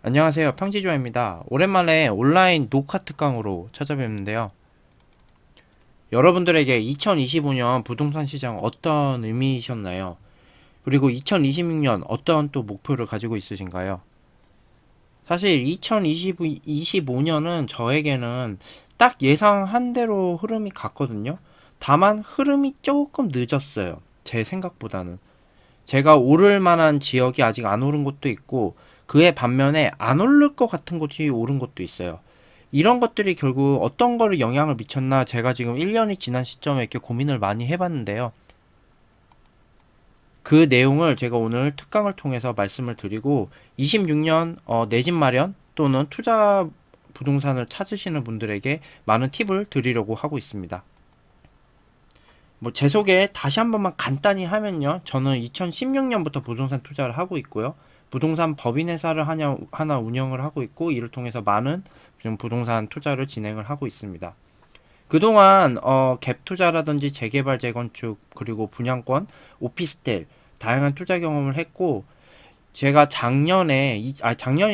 안녕하세요. 평지조아입니다. 오랜만에 온라인 녹화 특강으로 찾아뵙는데요. 여러분들에게 2025년 부동산 시장 어떤 의미이셨나요? 그리고 2026년 어떤 또 목표를 가지고 있으신가요? 사실 2025년은 저에게는 딱 예상한 대로 흐름이 갔거든요. 다만 흐름이 조금 늦었어요. 제 생각보다는. 제가 오를 만한 지역이 아직 안 오른 곳도 있고 그에 반면에 안 오를 것 같은 곳이 오른 곳도 있어요. 이런 것들이 결국 어떤 거를 영향을 미쳤나 제가 지금 1년이 지난 시점에 이렇게 고민을 많이 해봤는데요. 그 내용을 제가 오늘 특강을 통해서 말씀을 드리고 26년 내 집 마련 또는 투자 부동산을 찾으시는 분들에게 많은 팁을 드리려고 하고 있습니다. 뭐 제 소개 다시 한 번만 간단히 하면요. 저는 2016년부터 부동산 투자를 하고 있고요. 부동산 법인 회사를 하나 운영을 하고 있고 이를 통해서 많은 지금 부동산 투자를 진행을 하고 있습니다. 그동안 갭 투자라든지 재개발 재건축 그리고 분양권, 오피스텔 다양한 투자 경험을 했고 제가 작년이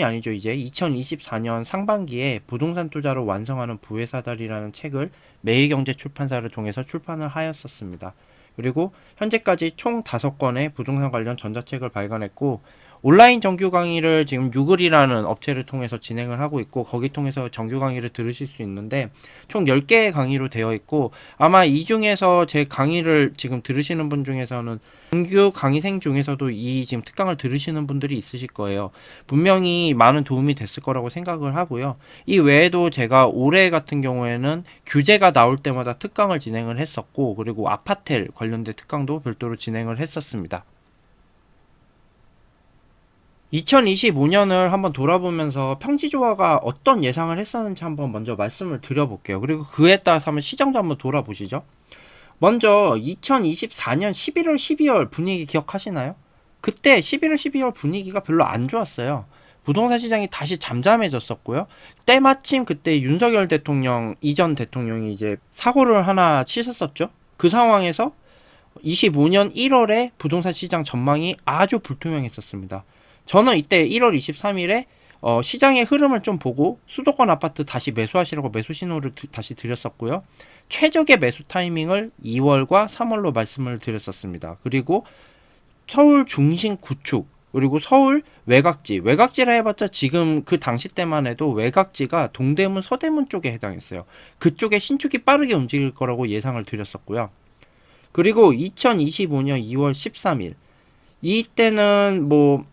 아니죠. 이제 2024년 상반기에 부동산 투자로 완성하는 부회사들이라는 책을 매일경제 출판사를 통해서 출판을 하였었습니다. 그리고 현재까지 총 5권의 부동산 관련 전자책을 발간했고 온라인 정규 강의를 지금 유글이라는 업체를 통해서 진행을 하고 있고 거기 통해서 정규 강의를 들으실 수 있는데 총 10개의 강의로 되어 있고 아마 이 중에서 제 강의를 지금 들으시는 분 중에서는 정규 강의생 중에서도 이 지금 특강을 들으시는 분들이 있으실 거예요. 분명히 많은 도움이 됐을 거라고 생각을 하고요. 이 외에도 제가 올해 같은 경우에는 규제가 나올 때마다 특강을 진행을 했었고 그리고 아파텔 관련된 특강도 별도로 진행을 했었습니다. 2025년을 한번 돌아보면서 평지조화가 어떤 예상을 했었는지 한번 먼저 말씀을 드려볼게요. 그리고 그에 따라서 한번 시장도 한번 돌아보시죠. 먼저 2024년 11월, 12월 분위기 기억하시나요? 그때 11월, 12월 분위기가 별로 안 좋았어요. 부동산 시장이 다시 잠잠해졌었고요. 때마침 그때 윤석열 대통령, 이전 대통령이 이제 사고를 하나 치셨었죠. 그 상황에서 25년 1월에 부동산 시장 전망이 아주 불투명했었습니다. 저는 이때 1월 23일에 시장의 흐름을 좀 보고 수도권 아파트 다시 매수하시라고 매수 신호를 다시 드렸었고요. 최적의 매수 타이밍을 2월과 3월로 말씀을 드렸었습니다. 그리고 서울 중심 구축 그리고 서울 외곽지라 해봤자 지금 그 당시 때만 해도 외곽지가 동대문 서대문 쪽에 해당했어요. 그쪽에 신축이 빠르게 움직일 거라고 예상을 드렸었고요. 그리고 2025년 2월 13일 이때는 뭐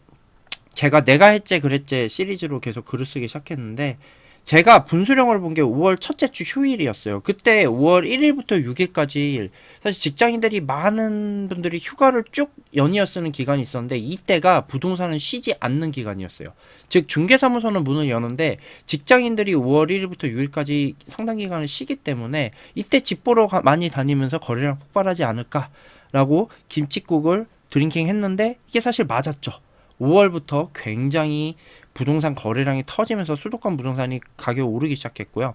제가 내가 했제 그랬제 시리즈로 계속 글을 쓰기 시작했는데 제가 분수령을 본 게 5월 첫째 주 휴일이었어요. 그때 5월 1일부터 6일까지 사실 직장인들이 많은 분들이 휴가를 쭉 연이어 쓰는 기간이 있었는데 이때가 부동산은 쉬지 않는 기간이었어요. 즉 중개사무소는 문을 여는데 직장인들이 5월 1일부터 6일까지 상당 기간을 쉬기 때문에 이때 집 보러 많이 다니면서 거래량 폭발하지 않을까라고 김칫국을 드링킹 했는데 이게 사실 맞았죠. 5월부터 굉장히 부동산 거래량이 터지면서 수도권 부동산이 가격이 오르기 시작했고요.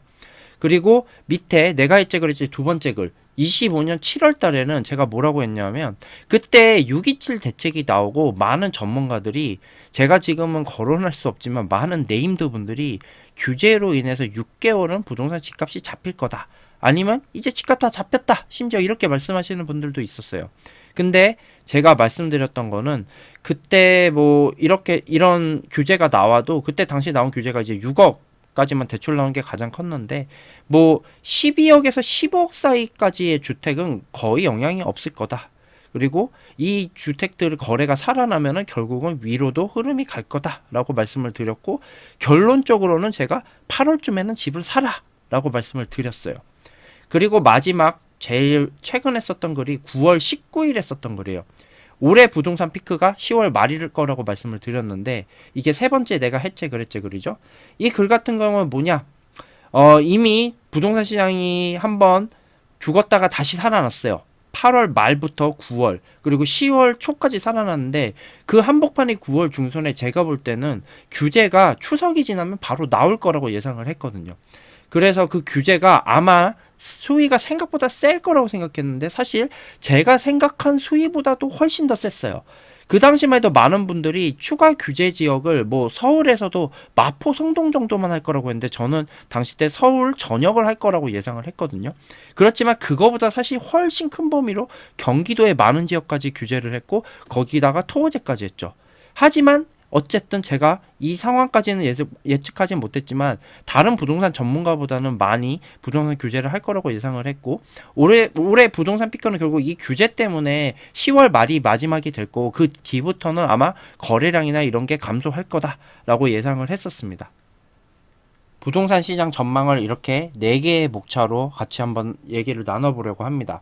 그리고 밑에 내가 했지 그랬지 두 번째 글 25년 7월 달에는 제가 뭐라고 했냐면 그때 627 대책이 나오고 많은 전문가들이 제가 지금은 거론할 수 없지만 많은 네임드 분들이 규제로 인해서 6개월은 부동산 집값이 잡힐 거다. 아니면 이제 집값 다 잡혔다. 심지어 이렇게 말씀하시는 분들도 있었어요. 근데 제가 말씀드렸던 거는 그때 뭐 이렇게 이런 규제가 나와도 그때 당시 나온 규제가 이제 6억까지만 대출 나온 게 가장 컸는데 뭐 12억에서 10억 사이까지의 주택은 거의 영향이 없을 거다. 그리고 이 주택들 거래가 살아나면은 결국은 위로도 흐름이 갈 거다라고 말씀을 드렸고 결론적으로는 제가 8월쯤에는 집을 사라라고 말씀을 드렸어요. 그리고 마지막 제일 최근에 썼던 글이 9월 19일에 썼던 글이에요. 올해 부동산 피크가 10월 말일 거라고 말씀을 드렸는데 이게 세 번째 내가 했제 그랬제 글이죠. 이 글 같은 경우는 뭐냐? 이미 부동산 시장이 한번 죽었다가 다시 살아났어요. 8월 말부터 9월 그리고 10월 초까지 살아났는데 그 한복판이 9월 중순에 제가 볼 때는 규제가 추석이 지나면 바로 나올 거라고 예상을 했거든요. 그래서 그 규제가 아마 수위가 생각보다 셀 거라고 생각했는데 사실 제가 생각한 수위보다도 훨씬 더 셌어요. 그 당시만 해도 많은 분들이 추가 규제 지역을 뭐 서울에서도 마포, 성동 정도만 할 거라고 했는데 저는 당시 때 서울 전역을 할 거라고 예상을 했거든요. 그렇지만 그거보다 사실 훨씬 큰 범위로 경기도의 많은 지역까지 규제를 했고 거기다가 토호제까지 했죠. 하지만 어쨌든 제가 이 상황까지는 예측하진 못했지만 다른 부동산 전문가보다는 많이 부동산 규제를 할 거라고 예상을 했고 올해 부동산 피크는 결국 이 규제 때문에 10월 말이 마지막이 될 거고 그 뒤부터는 아마 거래량이나 이런 게 감소할 거다라고 예상을 했었습니다. 부동산 시장 전망을 이렇게 4개의 목차로 같이 한번 얘기를 나눠보려고 합니다.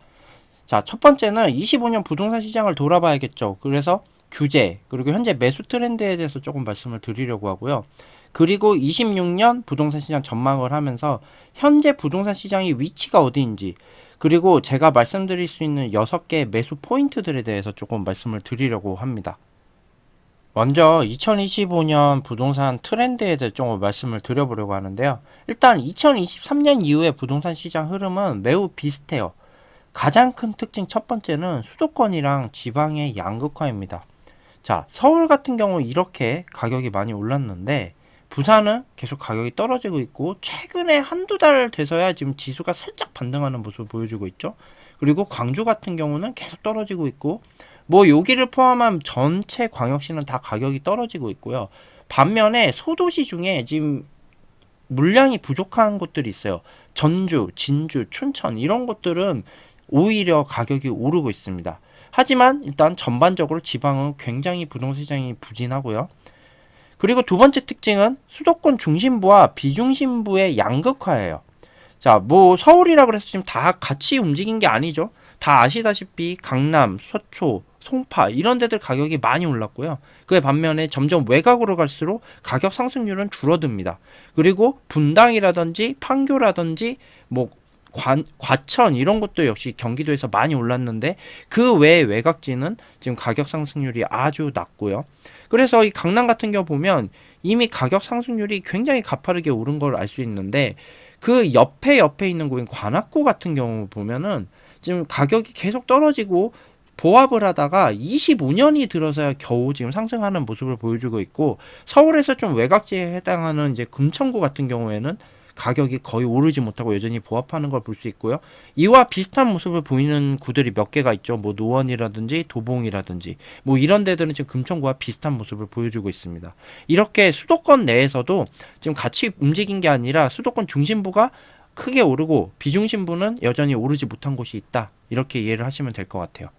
자, 첫 번째는 25년 부동산 시장을 돌아봐야겠죠. 그래서 규제, 그리고 현재 매수 트렌드에 대해서 조금 말씀을 드리려고 하고요. 그리고 26년 부동산 시장 전망을 하면서 현재 부동산 시장의 위치가 어디인지, 그리고 제가 말씀드릴 수 있는 6개의 매수 포인트들에 대해서 조금 말씀을 드리려고 합니다. 먼저 2025년 부동산 트렌드에 대해 좀 말씀을 드려보려고 하는데요. 일단 2023년 이후의 부동산 시장 흐름은 매우 비슷해요. 가장 큰 특징 첫 번째는 수도권이랑 지방의 양극화입니다. 자, 서울 같은 경우 이렇게 가격이 많이 올랐는데 부산은 계속 가격이 떨어지고 있고 최근에 한두 달 돼서야 지금 지수가 살짝 반등하는 모습을 보여주고 있죠. 그리고 광주 같은 경우는 계속 떨어지고 있고 뭐 여기를 포함한 전체 광역시는 다 가격이 떨어지고 있고요. 반면에 소도시 중에 지금 물량이 부족한 곳들이 있어요. 전주, 진주, 춘천 이런 곳들은 오히려 가격이 오르고 있습니다. 하지만 일단 전반적으로 지방은 굉장히 부동산 시장이 부진하고요. 그리고 두 번째 특징은 수도권 중심부와 비중심부의 양극화예요. 자, 뭐 서울이라 그래서 지금 다 같이 움직인 게 아니죠. 다 아시다시피 강남, 서초, 송파 이런 데들 가격이 많이 올랐고요. 그에 반면에 점점 외곽으로 갈수록 가격 상승률은 줄어듭니다. 그리고 분당이라든지 판교라든지 뭐 과천 이런 것도 역시 경기도에서 많이 올랐는데 그 외의 외곽지는 지금 가격 상승률이 아주 낮고요. 그래서 이 강남 같은 경우 보면 이미 가격 상승률이 굉장히 가파르게 오른 걸 알 수 있는데 그 옆에 있는 곳인 관악구 같은 경우 보면은 지금 가격이 계속 떨어지고 보합을 하다가 25년이 들어서야 겨우 지금 상승하는 모습을 보여주고 있고 서울에서 좀 외곽지에 해당하는 이제 금천구 같은 경우에는 가격이 거의 오르지 못하고 여전히 보합하는 걸 볼 수 있고요. 이와 비슷한 모습을 보이는 구들이 몇 개가 있죠. 뭐 노원이라든지 도봉이라든지 뭐 이런 데들은 지금 금천구와 비슷한 모습을 보여주고 있습니다. 이렇게 수도권 내에서도 지금 같이 움직인 게 아니라 수도권 중심부가 크게 오르고 비중심부는 여전히 오르지 못한 곳이 있다. 이렇게 이해를 하시면 될 것 같아요.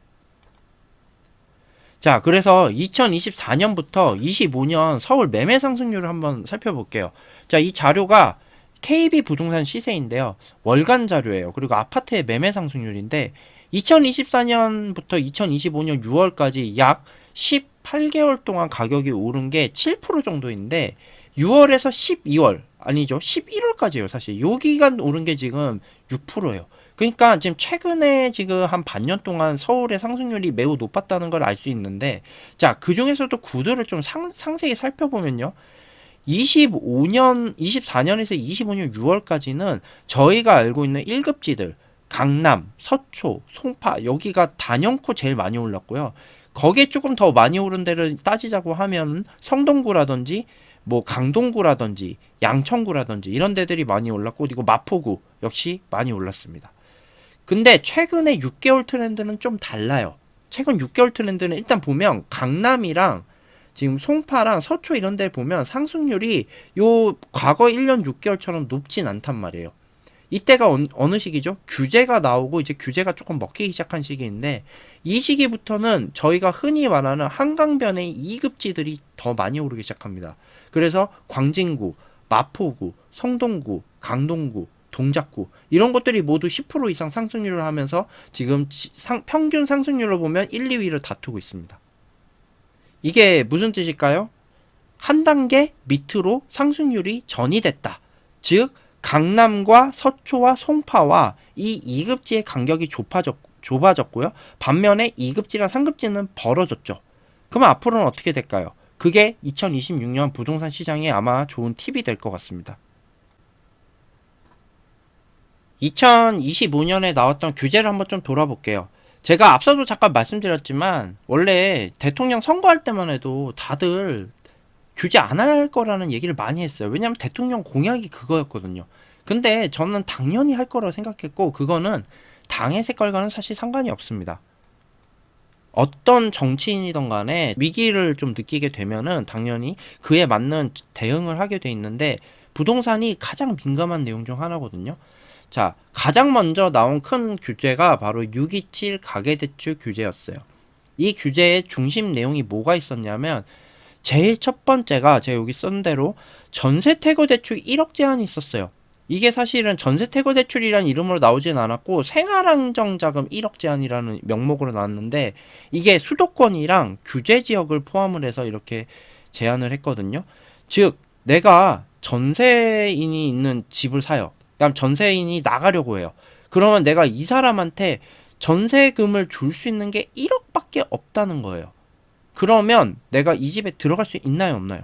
자, 그래서 2024년부터 25년 서울 매매 상승률을 한번 살펴볼게요. 자, 이 자료가 KB 부동산 시세인데요. 월간 자료예요. 그리고 아파트의 매매 상승률인데 2024년부터 2025년 6월까지 약 18개월 동안 가격이 오른 게 7% 정도인데 6월에서 12월 아니죠. 11월까지예요. 사실 요 기간 오른 게 지금 6%예요. 그러니까 지금 최근에 지금 한 반년 동안 서울의 상승률이 매우 높았다는 걸 알 수 있는데 자, 그 중에서도 구도를 좀 상세히 살펴보면요. 24년에서 25년 6월까지는 저희가 알고 있는 1급지들 강남, 서초, 송파 여기가 단연코 제일 많이 올랐고요. 거기에 조금 더 많이 오른 데를 따지자고 하면 성동구라든지 뭐 강동구라든지 양천구라든지 이런 데들이 많이 올랐고 그리고 마포구 역시 많이 올랐습니다. 근데 최근에 6개월 트렌드는 좀 달라요. 최근 6개월 트렌드는 일단 보면 강남이랑 지금 송파랑 서초 이런 데 보면 상승률이 요 과거 1년 6개월처럼 높진 않단 말이에요. 이때가 어느 시기죠? 규제가 나오고 이제 규제가 조금 먹히기 시작한 시기인데 이 시기부터는 저희가 흔히 말하는 한강변의 2급지들이 더 많이 오르기 시작합니다. 그래서 광진구, 마포구, 성동구, 강동구, 동작구 이런 것들이 모두 10% 이상 상승률을 하면서 지금 평균 상승률로 보면 1, 2위를 다투고 있습니다. 이게 무슨 뜻일까요? 한 단계 밑으로 상승률이 전이됐다. 즉 강남과 서초와 송파와 이 2급지의 간격이 좁아졌고요. 반면에 2급지랑 3급지는 벌어졌죠. 그러면 앞으로는 어떻게 될까요? 그게 2026년 부동산 시장에 아마 좋은 팁이 될 것 같습니다. 2025년에 나왔던 규제를 한번 좀 돌아볼게요. 제가 앞서도 잠깐 말씀드렸지만 원래 대통령 선거할 때만 해도 다들 규제 안 할 거라는 얘기를 많이 했어요. 왜냐하면 대통령 공약이 그거였거든요. 근데 저는 당연히 할 거라고 생각했고, 그거는 당의 색깔과는 사실 상관이 없습니다. 어떤 정치인이든 간에 위기를 좀 느끼게 되면은 당연히 그에 맞는 대응을 하게 돼 있는데, 부동산이 가장 민감한 내용 중 하나거든요. 자, 가장 먼저 나온 큰 규제가 바로 627 가계대출 규제였어요. 이 규제의 중심 내용이 뭐가 있었냐면, 제일 첫 번째가 제가 여기 쓴 대로 전세태거대출 1억 제한이 있었어요. 이게 사실은 전세태거대출이라는 이름으로 나오진 않았고 생활안정자금 1억 제한이라는 명목으로 나왔는데, 이게 수도권이랑 규제지역을 포함을 해서 이렇게 제한을 했거든요. 즉 내가 전세인이 있는 집을 사요. 그다음 전세인이 나가려고 해요. 그러면 내가 이 사람한테 전세금을 줄 수 있는 게 1억밖에 없다는 거예요. 그러면 내가 이 집에 들어갈 수 있나요, 없나요?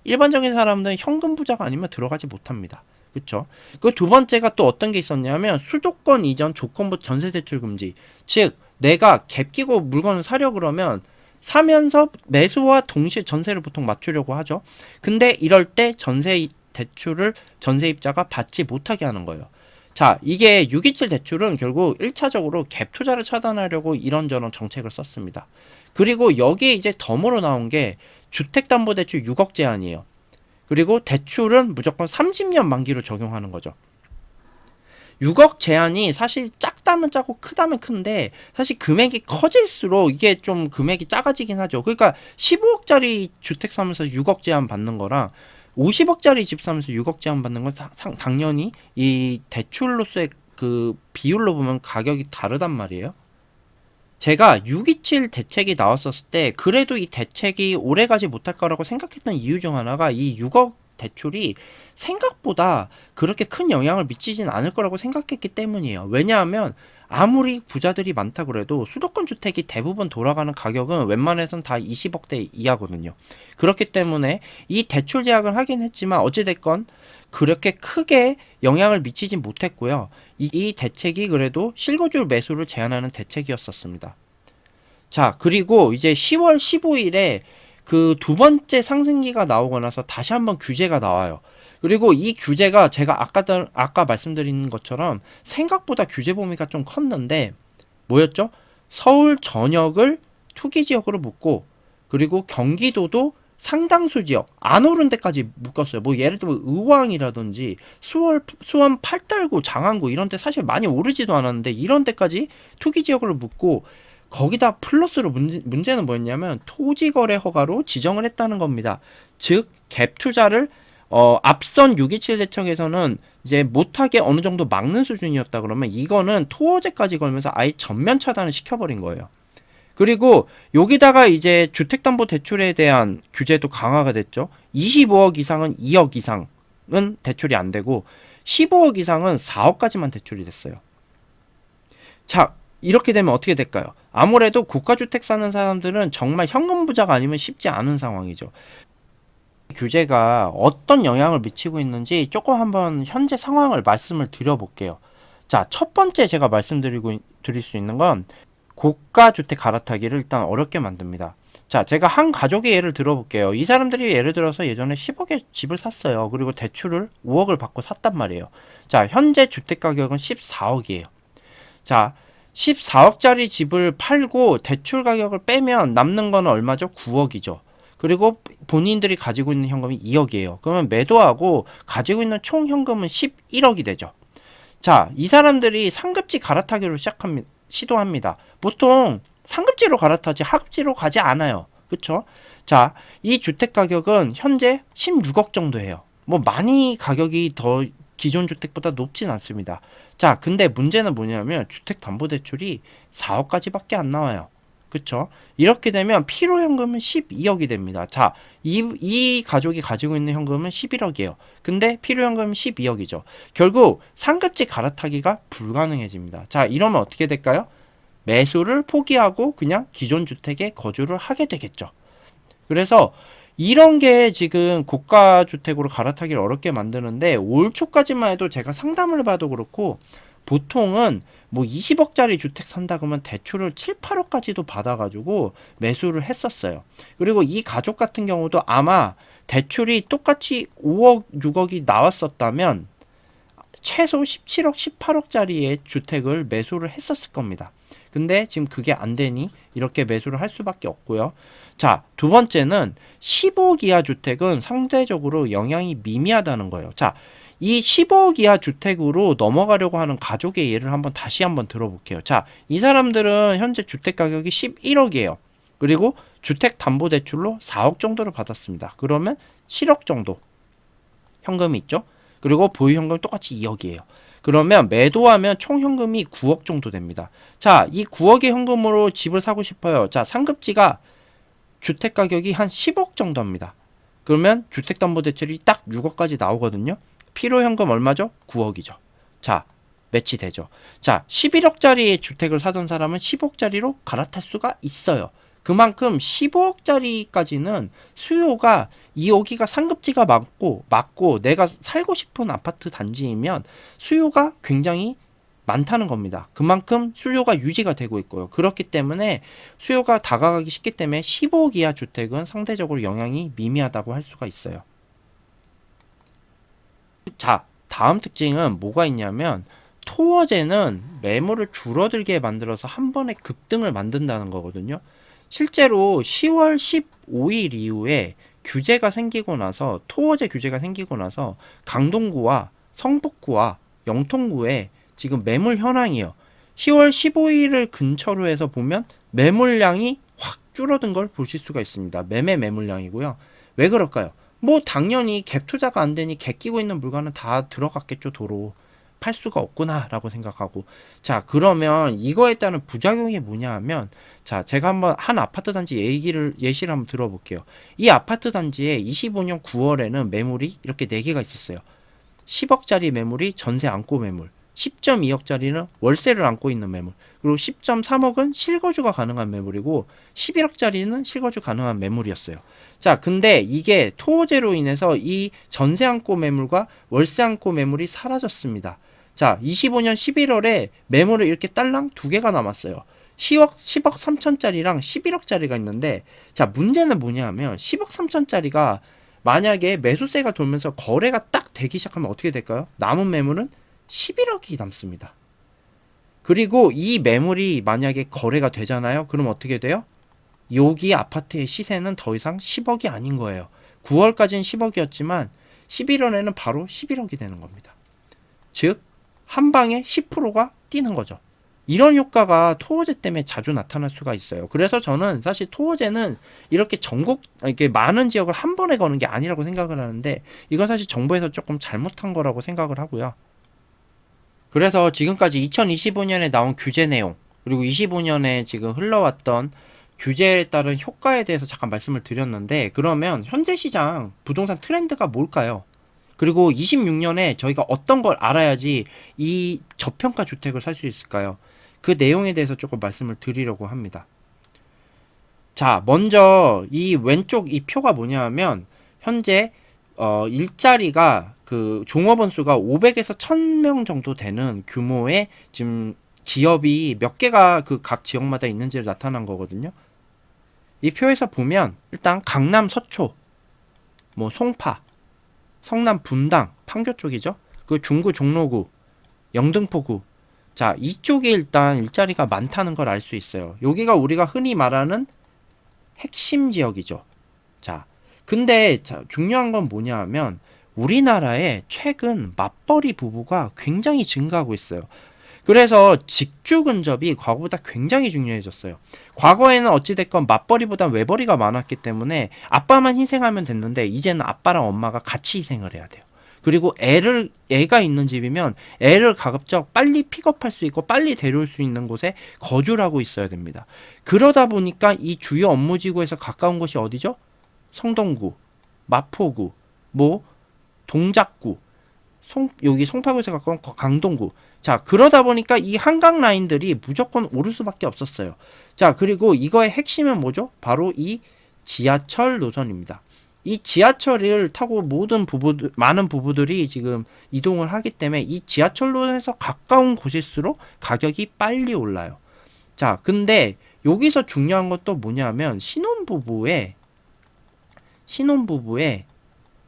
일반적인 사람들은 현금 부자가 아니면 들어가지 못합니다. 그쵸? 그 두 번째가 또 어떤 게 있었냐면 수도권 이전 조건부 전세 대출 금지. 즉 내가 갭 끼고 물건을 사려 그러면 사면서 매수와 동시에 전세를 보통 맞추려고 하죠. 근데 이럴 때 전세 대출을 전세입자가 받지 못하게 하는 거예요. 자, 이게 627 대출은 결국 1차적으로 갭 투자를 차단하려고 이런저런 정책을 썼습니다. 그리고 여기에 이제 덤으로 나온 게 주택담보대출 6억 제한이에요. 그리고 대출은 무조건 30년 만기로 적용하는 거죠. 6억 제한이 사실 작다면 작고 크다면 큰데, 사실 금액이 커질수록 이게 좀 금액이 작아지긴 하죠. 그러니까 15억짜리 주택 사면서 6억 제한 받는 거랑 50억짜리 집 사면서 6억 제한 받는 건 당연히 이 대출로서의 그 비율로 보면 가격이 다르단 말이에요. 제가 627 대책이 나왔었을 때 그래도 이 대책이 오래가지 못할 거라고 생각했던 이유 중 하나가 이 6억 대출이 생각보다 그렇게 큰 영향을 미치진 않을 거라고 생각했기 때문이에요. 왜냐하면 아무리 부자들이 많다 그래도 수도권 주택이 대부분 돌아가는 가격은 웬만해선 다 20억대 이하거든요. 그렇기 때문에 이 대출 제약을 하긴 했지만 어찌됐건 그렇게 크게 영향을 미치진 못했고요. 이 대책이 그래도 실거주 매수를 제한하는 대책이었었습니다. 자, 그리고 이제 10월 15일에 그 두 번째 상승기가 나오고 나서 다시 한번 규제가 나와요. 그리고 이 규제가 제가 아까 말씀드린 것처럼 생각보다 규제 범위가 좀 컸는데, 뭐였죠? 서울 전역을 투기 지역으로 묶고, 그리고 경기도도 상당수 지역 안 오른 데까지 묶었어요. 뭐 예를 들면 의왕이라든지 수원 팔달구, 장안구 이런 데 사실 많이 오르지도 않았는데 이런 데까지 투기 지역으로 묶고, 거기다 플러스로 문제는 뭐였냐면 토지거래 허가로 지정을 했다는 겁니다. 즉 갭 투자를 앞선 627 대책에서는 이제 못하게 어느 정도 막는 수준이었다 그러면, 이거는 토어제까지 걸면서 아예 전면 차단을 시켜버린 거예요. 그리고 여기다가 이제 주택담보대출에 대한 규제도 강화가 됐죠. 25억 이상은 2억 이상은 대출이 안 되고 15억 이상은 4억까지만 대출이 됐어요. 자, 이렇게 되면 어떻게 될까요? 아무래도 고가주택 사는 사람들은 정말 현금 부자가 아니면 쉽지 않은 상황이죠. 규제가 어떤 영향을 미치고 있는지 조금 한번 현재 상황을 말씀을 드려볼게요. 자, 첫 번째 제가 드릴 수 있는 건 고가주택 갈아타기를 일단 어렵게 만듭니다. 자, 제가 한 가족의 예를 들어볼게요. 이 사람들이 예를 들어서 예전에 10억에 집을 샀어요. 그리고 대출을 5억을 받고 샀단 말이에요. 자, 현재 주택 가격은 14억이에요. 자, 14억짜리 집을 팔고 대출 가격을 빼면 남는 건 얼마죠? 9억이죠. 그리고 본인들이 가지고 있는 현금이 2억이에요. 그러면 매도하고 가지고 있는 총 현금은 11억이 되죠. 자, 이 사람들이 상급지 갈아타기로 시도합니다. 보통 상급지로 갈아타지 하급지로 가지 않아요. 그쵸? 자, 이 주택 가격은 현재 16억 정도 해요. 뭐 많이 가격이 더 기존 주택보다 높진 않습니다. 자, 근데 문제는 뭐냐면 주택담보대출이 4억까지밖에 안 나와요. 그쵸? 이렇게 되면 필요현금은 12억이 됩니다. 자, 이 가족이 가지고 있는 현금은 11억이에요. 근데 필요현금은 12억이죠. 결국 상급지 갈아타기가 불가능해집니다. 자, 이러면 어떻게 될까요? 매수를 포기하고 그냥 기존 주택에 거주를 하게 되겠죠. 그래서 이런 게 지금 고가주택으로 갈아타기를 어렵게 만드는데, 올 초까지만 해도 제가 상담을 봐도 그렇고 보통은 뭐 20억짜리 주택 산다 그러면 대출을 7, 8억까지도 받아가지고 매수를 했었어요. 그리고 이 가족 같은 경우도 아마 대출이 똑같이 5억, 6억이 나왔었다면 최소 17억, 18억짜리의 주택을 매수를 했었을 겁니다. 근데 지금 그게 안 되니 이렇게 매수를 할 수밖에 없고요. 자, 두 번째는 15억 이하 주택은 상대적으로 영향이 미미하다는 거예요. 자, 이 15억 이하 주택으로 넘어가려고 하는 가족의 예를 다시 한번 들어볼게요. 자, 이 사람들은 현재 주택 가격이 11억이에요. 그리고 주택담보대출로 4억 정도를 받았습니다. 그러면 7억 정도 현금이 있죠. 그리고 보유현금 똑같이 2억이에요. 그러면 매도하면 총 현금이 9억 정도 됩니다. 자, 이 9억의 현금으로 집을 사고 싶어요. 자, 상급지가 주택 가격이 한 10억 정도 합니다. 그러면 주택담보대출이 딱 6억까지 나오거든요. 필요현금 얼마죠? 9억이죠. 자, 매치되죠. 자, 11억짜리 주택을 사던 사람은 10억짜리로 갈아탈 수가 있어요. 그만큼 15억짜리까지는 수요가 여기가 상급지가 맞고 내가 살고 싶은 아파트 단지이면 수요가 굉장히 많다는 겁니다. 그만큼 수요가 유지가 되고 있고요. 그렇기 때문에 수요가 다가가기 쉽기 때문에 15억 이하 주택은 상대적으로 영향이 미미하다고 할 수가 있어요. 자, 다음 특징은 뭐가 있냐면 토어제는 매물을 줄어들게 만들어서 한 번에 급등을 만든다는 거거든요. 실제로 10월 15일 이후에 규제가 생기고 나서 토어제 규제가 생기고 나서 강동구와 성북구와 영통구에 지금 매물 현황이에요. 10월 15일을 근처로 해서 보면 매물량이 확 줄어든 걸 보실 수가 있습니다. 매물량이고요. 왜 그럴까요? 뭐 당연히 갭 투자가 안 되니 갭 끼고 있는 물건은 다 들어갔겠죠. 도로 팔 수가 없구나 라고 생각하고, 자, 그러면 이거에 따른 부작용이 뭐냐 하면, 자, 제가 한번 한 아파트 단지 예시를 한번 들어볼게요. 이 아파트 단지에 25년 9월에는 매물이 이렇게 4개가 있었어요. 10억짜리 매물이 전세 안고 매물, 10.2억짜리는 월세를 안고 있는 매물, 그리고 10.3억은 실거주가 가능한 매물이고 11억짜리는 실거주 가능한 매물이었어요. 자, 근데 이게 토호제로 인해서 이 전세 안고 매물과 월세 안고 매물이 사라졌습니다. 자, 25년 11월에 매물을 이렇게 딸랑 2개가 남았어요. 10억 3천짜리랑 11억짜리가 있는데, 자, 문제는 뭐냐 하면 10억 3천짜리가 만약에 매수세가 돌면서 거래가 딱 되기 시작하면 어떻게 될까요? 남은 매물은 11억이 남습니다. 그리고 이 매물이 만약에 거래가 되잖아요. 그럼 어떻게 돼요? 여기 아파트의 시세는 더 이상 10억이 아닌 거예요. 9월까지는 10억이었지만 11월에는 바로 11억이 되는 겁니다. 즉, 한 방에 10%가 뛰는 거죠. 이런 효과가 토호제 때문에 자주 나타날 수가 있어요. 그래서 저는 사실 토호제는 이렇게 이렇게 많은 지역을 한 번에 거는 게 아니라고 생각을 하는데, 이건 사실 정부에서 조금 잘못한 거라고 생각을 하고요. 그래서 지금까지 2025년에 나온 규제 내용, 그리고 25년에 지금 흘러왔던 규제에 따른 효과에 대해서 잠깐 말씀을 드렸는데, 그러면 현재 시장 부동산 트렌드가 뭘까요? 그리고 26년에 저희가 어떤 걸 알아야지 이 저평가 주택을 살 수 있을까요? 그 내용에 대해서 조금 말씀을 드리려고 합니다. 자, 먼저 이 왼쪽 이 표가 뭐냐 하면 현재 일자리가 그 종업원 수가 500에서 1000명 정도 되는 규모의 지금 기업이 몇 개가 그 각 지역마다 있는지를 나타난 거거든요. 이 표에서 보면 일단 강남 서초, 뭐 송파, 성남 분당, 판교 쪽이죠. 그 중구 종로구, 영등포구. 자, 이쪽에 일단 일자리가 많다는 걸 알 수 있어요. 여기가 우리가 흔히 말하는 핵심 지역이죠. 자, 근데 중요한 건 뭐냐 하면 우리나라에 최근 맞벌이 부부가 굉장히 증가하고 있어요. 그래서 직주 근접이 과거보다 굉장히 중요해졌어요. 과거에는 어찌됐건 맞벌이보다 외벌이가 많았기 때문에 아빠만 희생하면 됐는데, 이제는 아빠랑 엄마가 같이 희생을 해야 돼요. 그리고 애가 있는 집이면 애를 가급적 빨리 픽업할 수 있고 빨리 데려올 수 있는 곳에 거주를 하고 있어야 됩니다. 그러다 보니까 이 주요 업무지구에서 가까운 곳이 어디죠? 성동구, 마포구, 뭐 동작구, 여기 송파구에서 가까운 강동구. 자, 그러다 보니까 이 한강 라인들이 무조건 오를 수밖에 없었어요. 자, 그리고 이거의 핵심은 뭐죠? 바로 이 지하철 노선입니다. 이 지하철을 타고 많은 부부들이 지금 이동을 하기 때문에 이 지하철로에서 가까운 곳일수록 가격이 빨리 올라요. 자, 근데 여기서 중요한 것도 뭐냐면 신혼부부의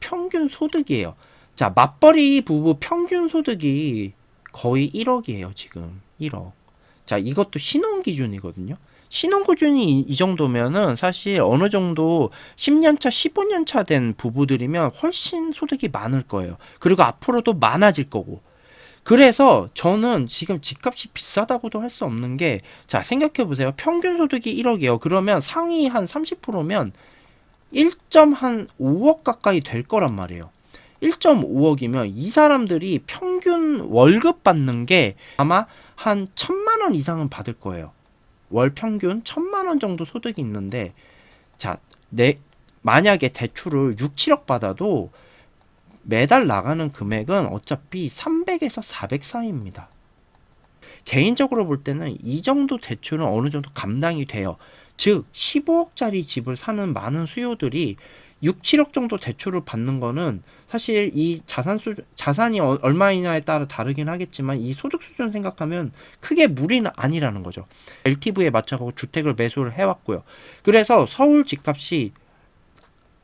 평균 소득이에요. 자, 맞벌이 부부 평균 소득이 거의 1억이에요, 지금. 1억. 자, 이것도 신혼 기준이거든요. 신혼 기준이 이 정도면은 사실 어느 정도 10년차, 15년차 된 부부들이면 훨씬 소득이 많을 거예요. 그리고 앞으로도 많아질 거고. 그래서 저는 지금 집값이 비싸다고도 할 수 없는 게, 자, 생각해 보세요. 평균 소득이 1억이에요. 그러면 상위 한 30%면 1.5억 가까이 될 거란 말이에요. 1.5억이면 이 사람들이 평균 월급 받는 게 아마 한 1,000만 원 이상은 받을 거예요. 월 평균 1,000만 원 정도 소득이 있는데, 자, 만약에 대출을 6, 7억 받아도 매달 나가는 금액은 어차피 300에서 400 사이입니다. 개인적으로 볼 때는 이 정도 대출은 어느 정도 감당이 돼요. 즉 15억짜리 집을 사는 많은 수요들이 6, 7억 정도 대출을 받는 거는 사실 이 자산이 얼마이냐에 따라 다르긴 하겠지만 이 소득 수준 생각하면 크게 무리는 아니라는 거죠. LTV에 맞춰서 주택을 매수를 해왔고요. 그래서 서울 집값이,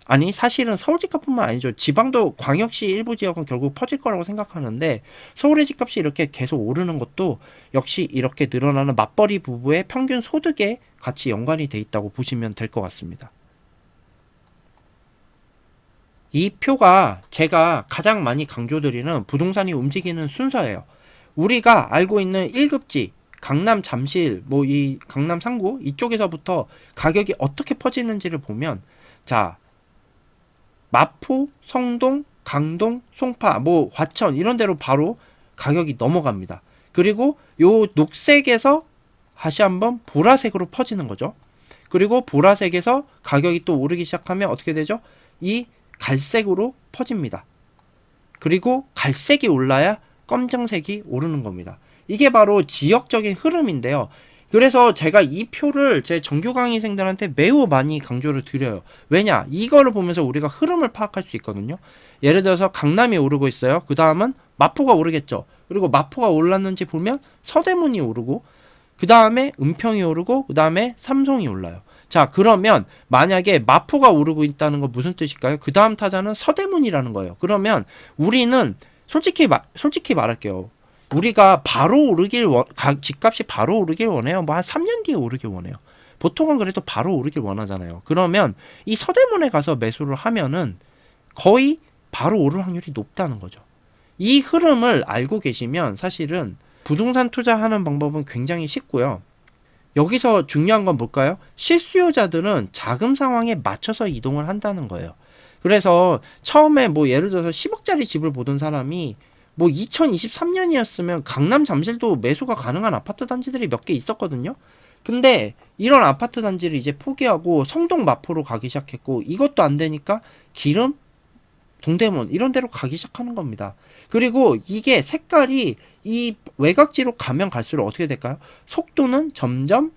아니 사실은 서울 집값뿐만 아니죠. 지방도 광역시 일부 지역은 결국 퍼질 거라고 생각하는데, 서울의 집값이 이렇게 계속 오르는 것도 역시 이렇게 늘어나는 맞벌이 부부의 평균 소득에 같이 연관이 돼 있다고 보시면 될 것 같습니다. 이 표가 제가 가장 많이 강조드리는 부동산이 움직이는 순서예요. 우리가 알고 있는 1급지 강남 잠실 이 강남 상구 이쪽에서부터 가격이 어떻게 퍼지는지를 보면, 자, 마포, 성동, 강동, 송파, 화천 이런 데로 바로 가격이 넘어갑니다. 그리고 요 녹색에서 다시 한번 보라색으로 퍼지는 거죠. 그리고 보라색에서 가격이 또 오르기 시작하면 어떻게 되죠? 이 갈색으로 퍼집니다. 그리고 갈색이 올라야 검정색이 오르는 겁니다. 이게 바로 지역적인 흐름인데요. 그래서 제가 이 표를 제 정규 강의생들한테 매우 많이 강조를 드려요. 왜냐? 이거를 보면서 우리가 흐름을 파악할 수 있거든요. 예를 들어서 강남이 오르고 있어요. 그 다음은 마포가 오르겠죠. 그리고 마포가 올랐는지 보면 서대문이 오르고, 그 다음에 은평이 오르고, 그 다음에 삼성이 올라요. 자, 그러면 만약에 마포가 오르고 있다는 건 무슨 뜻일까요? 그 다음 타자는 서대문이라는 거예요. 그러면 우리는 솔직히 말할게요. 우리가 바로 집값이 바로 오르길 원해요. 한 3년 뒤에 오르길 원해요. 보통은 그래도 바로 오르길 원하잖아요. 그러면 이 서대문에 가서 매수를 하면은 거의 바로 오를 확률이 높다는 거죠. 이 흐름을 알고 계시면 사실은 부동산 투자하는 방법은 굉장히 쉽고요. 여기서 중요한 건 뭘까요? 실수요자들은 자금 상황에 맞춰서 이동을 한다는 거예요. 그래서 처음에 예를 들어서 10억짜리 집을 보던 사람이 2023년이었으면 강남 잠실도 매수가 가능한 아파트 단지들이 몇 개 있었거든요. 근데 이런 아파트 단지를 이제 포기하고 성동 마포로 가기 시작했고, 이것도 안 되니까 기름, 동대문 이런 데로 가기 시작하는 겁니다. 그리고 이게 색깔이 이 외곽지로 가면 갈수록 어떻게 될까요? 속도는 점점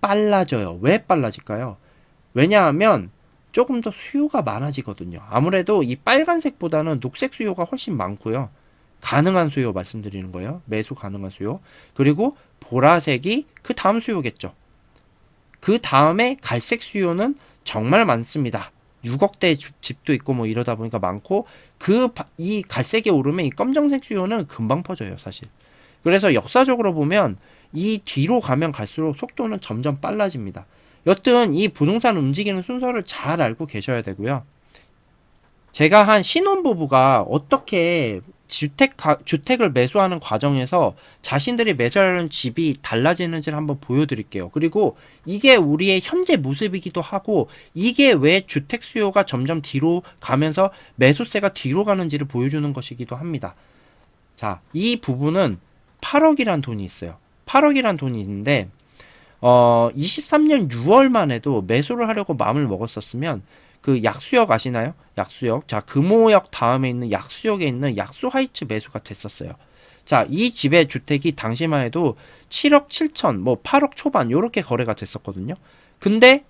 빨라져요. 왜 빨라질까요? 왜냐하면 조금 더 수요가 많아지거든요. 아무래도 이 빨간색보다는 녹색 수요가 훨씬 많고요. 가능한 수요 말씀드리는 거예요. 매수 가능한 수요. 그리고 보라색이 그 다음 수요겠죠. 그 다음에 갈색 수요는 정말 많습니다. 6억대 집도 있고 이러다 보니까 많고, 이 갈색이 오르면 이 검정색 수요는 금방 퍼져요, 사실. 그래서 역사적으로 보면 이 뒤로 가면 갈수록 속도는 점점 빨라집니다. 여튼 이 부동산 움직이는 순서를 잘 알고 계셔야 되고요. 제가 한 신혼부부가 어떻게 주택을 매수하는 과정에서 자신들이 매수하는 집이 달라지는지를 한번 보여드릴게요. 그리고 이게 우리의 현재 모습이기도 하고, 이게 왜 주택 수요가 점점 뒤로 가면서 매수세가 뒤로 가는지를 보여주는 것이기도 합니다. 자, 이 부분은 8억이란 돈이 있어요. 8억이란 돈이 있는데 23년 6월만 해도 매수를 하려고 마음을 먹었었으면 그 약수역 아시나요? 약수역. 자, 금호역 다음에 있는 약수역에 있는 약수 하이츠 매수가 됐었어요. 자, 이 집의 주택이 당시만 해도 7억 7천, 8억 초반 요렇게 거래가 됐었거든요. 근데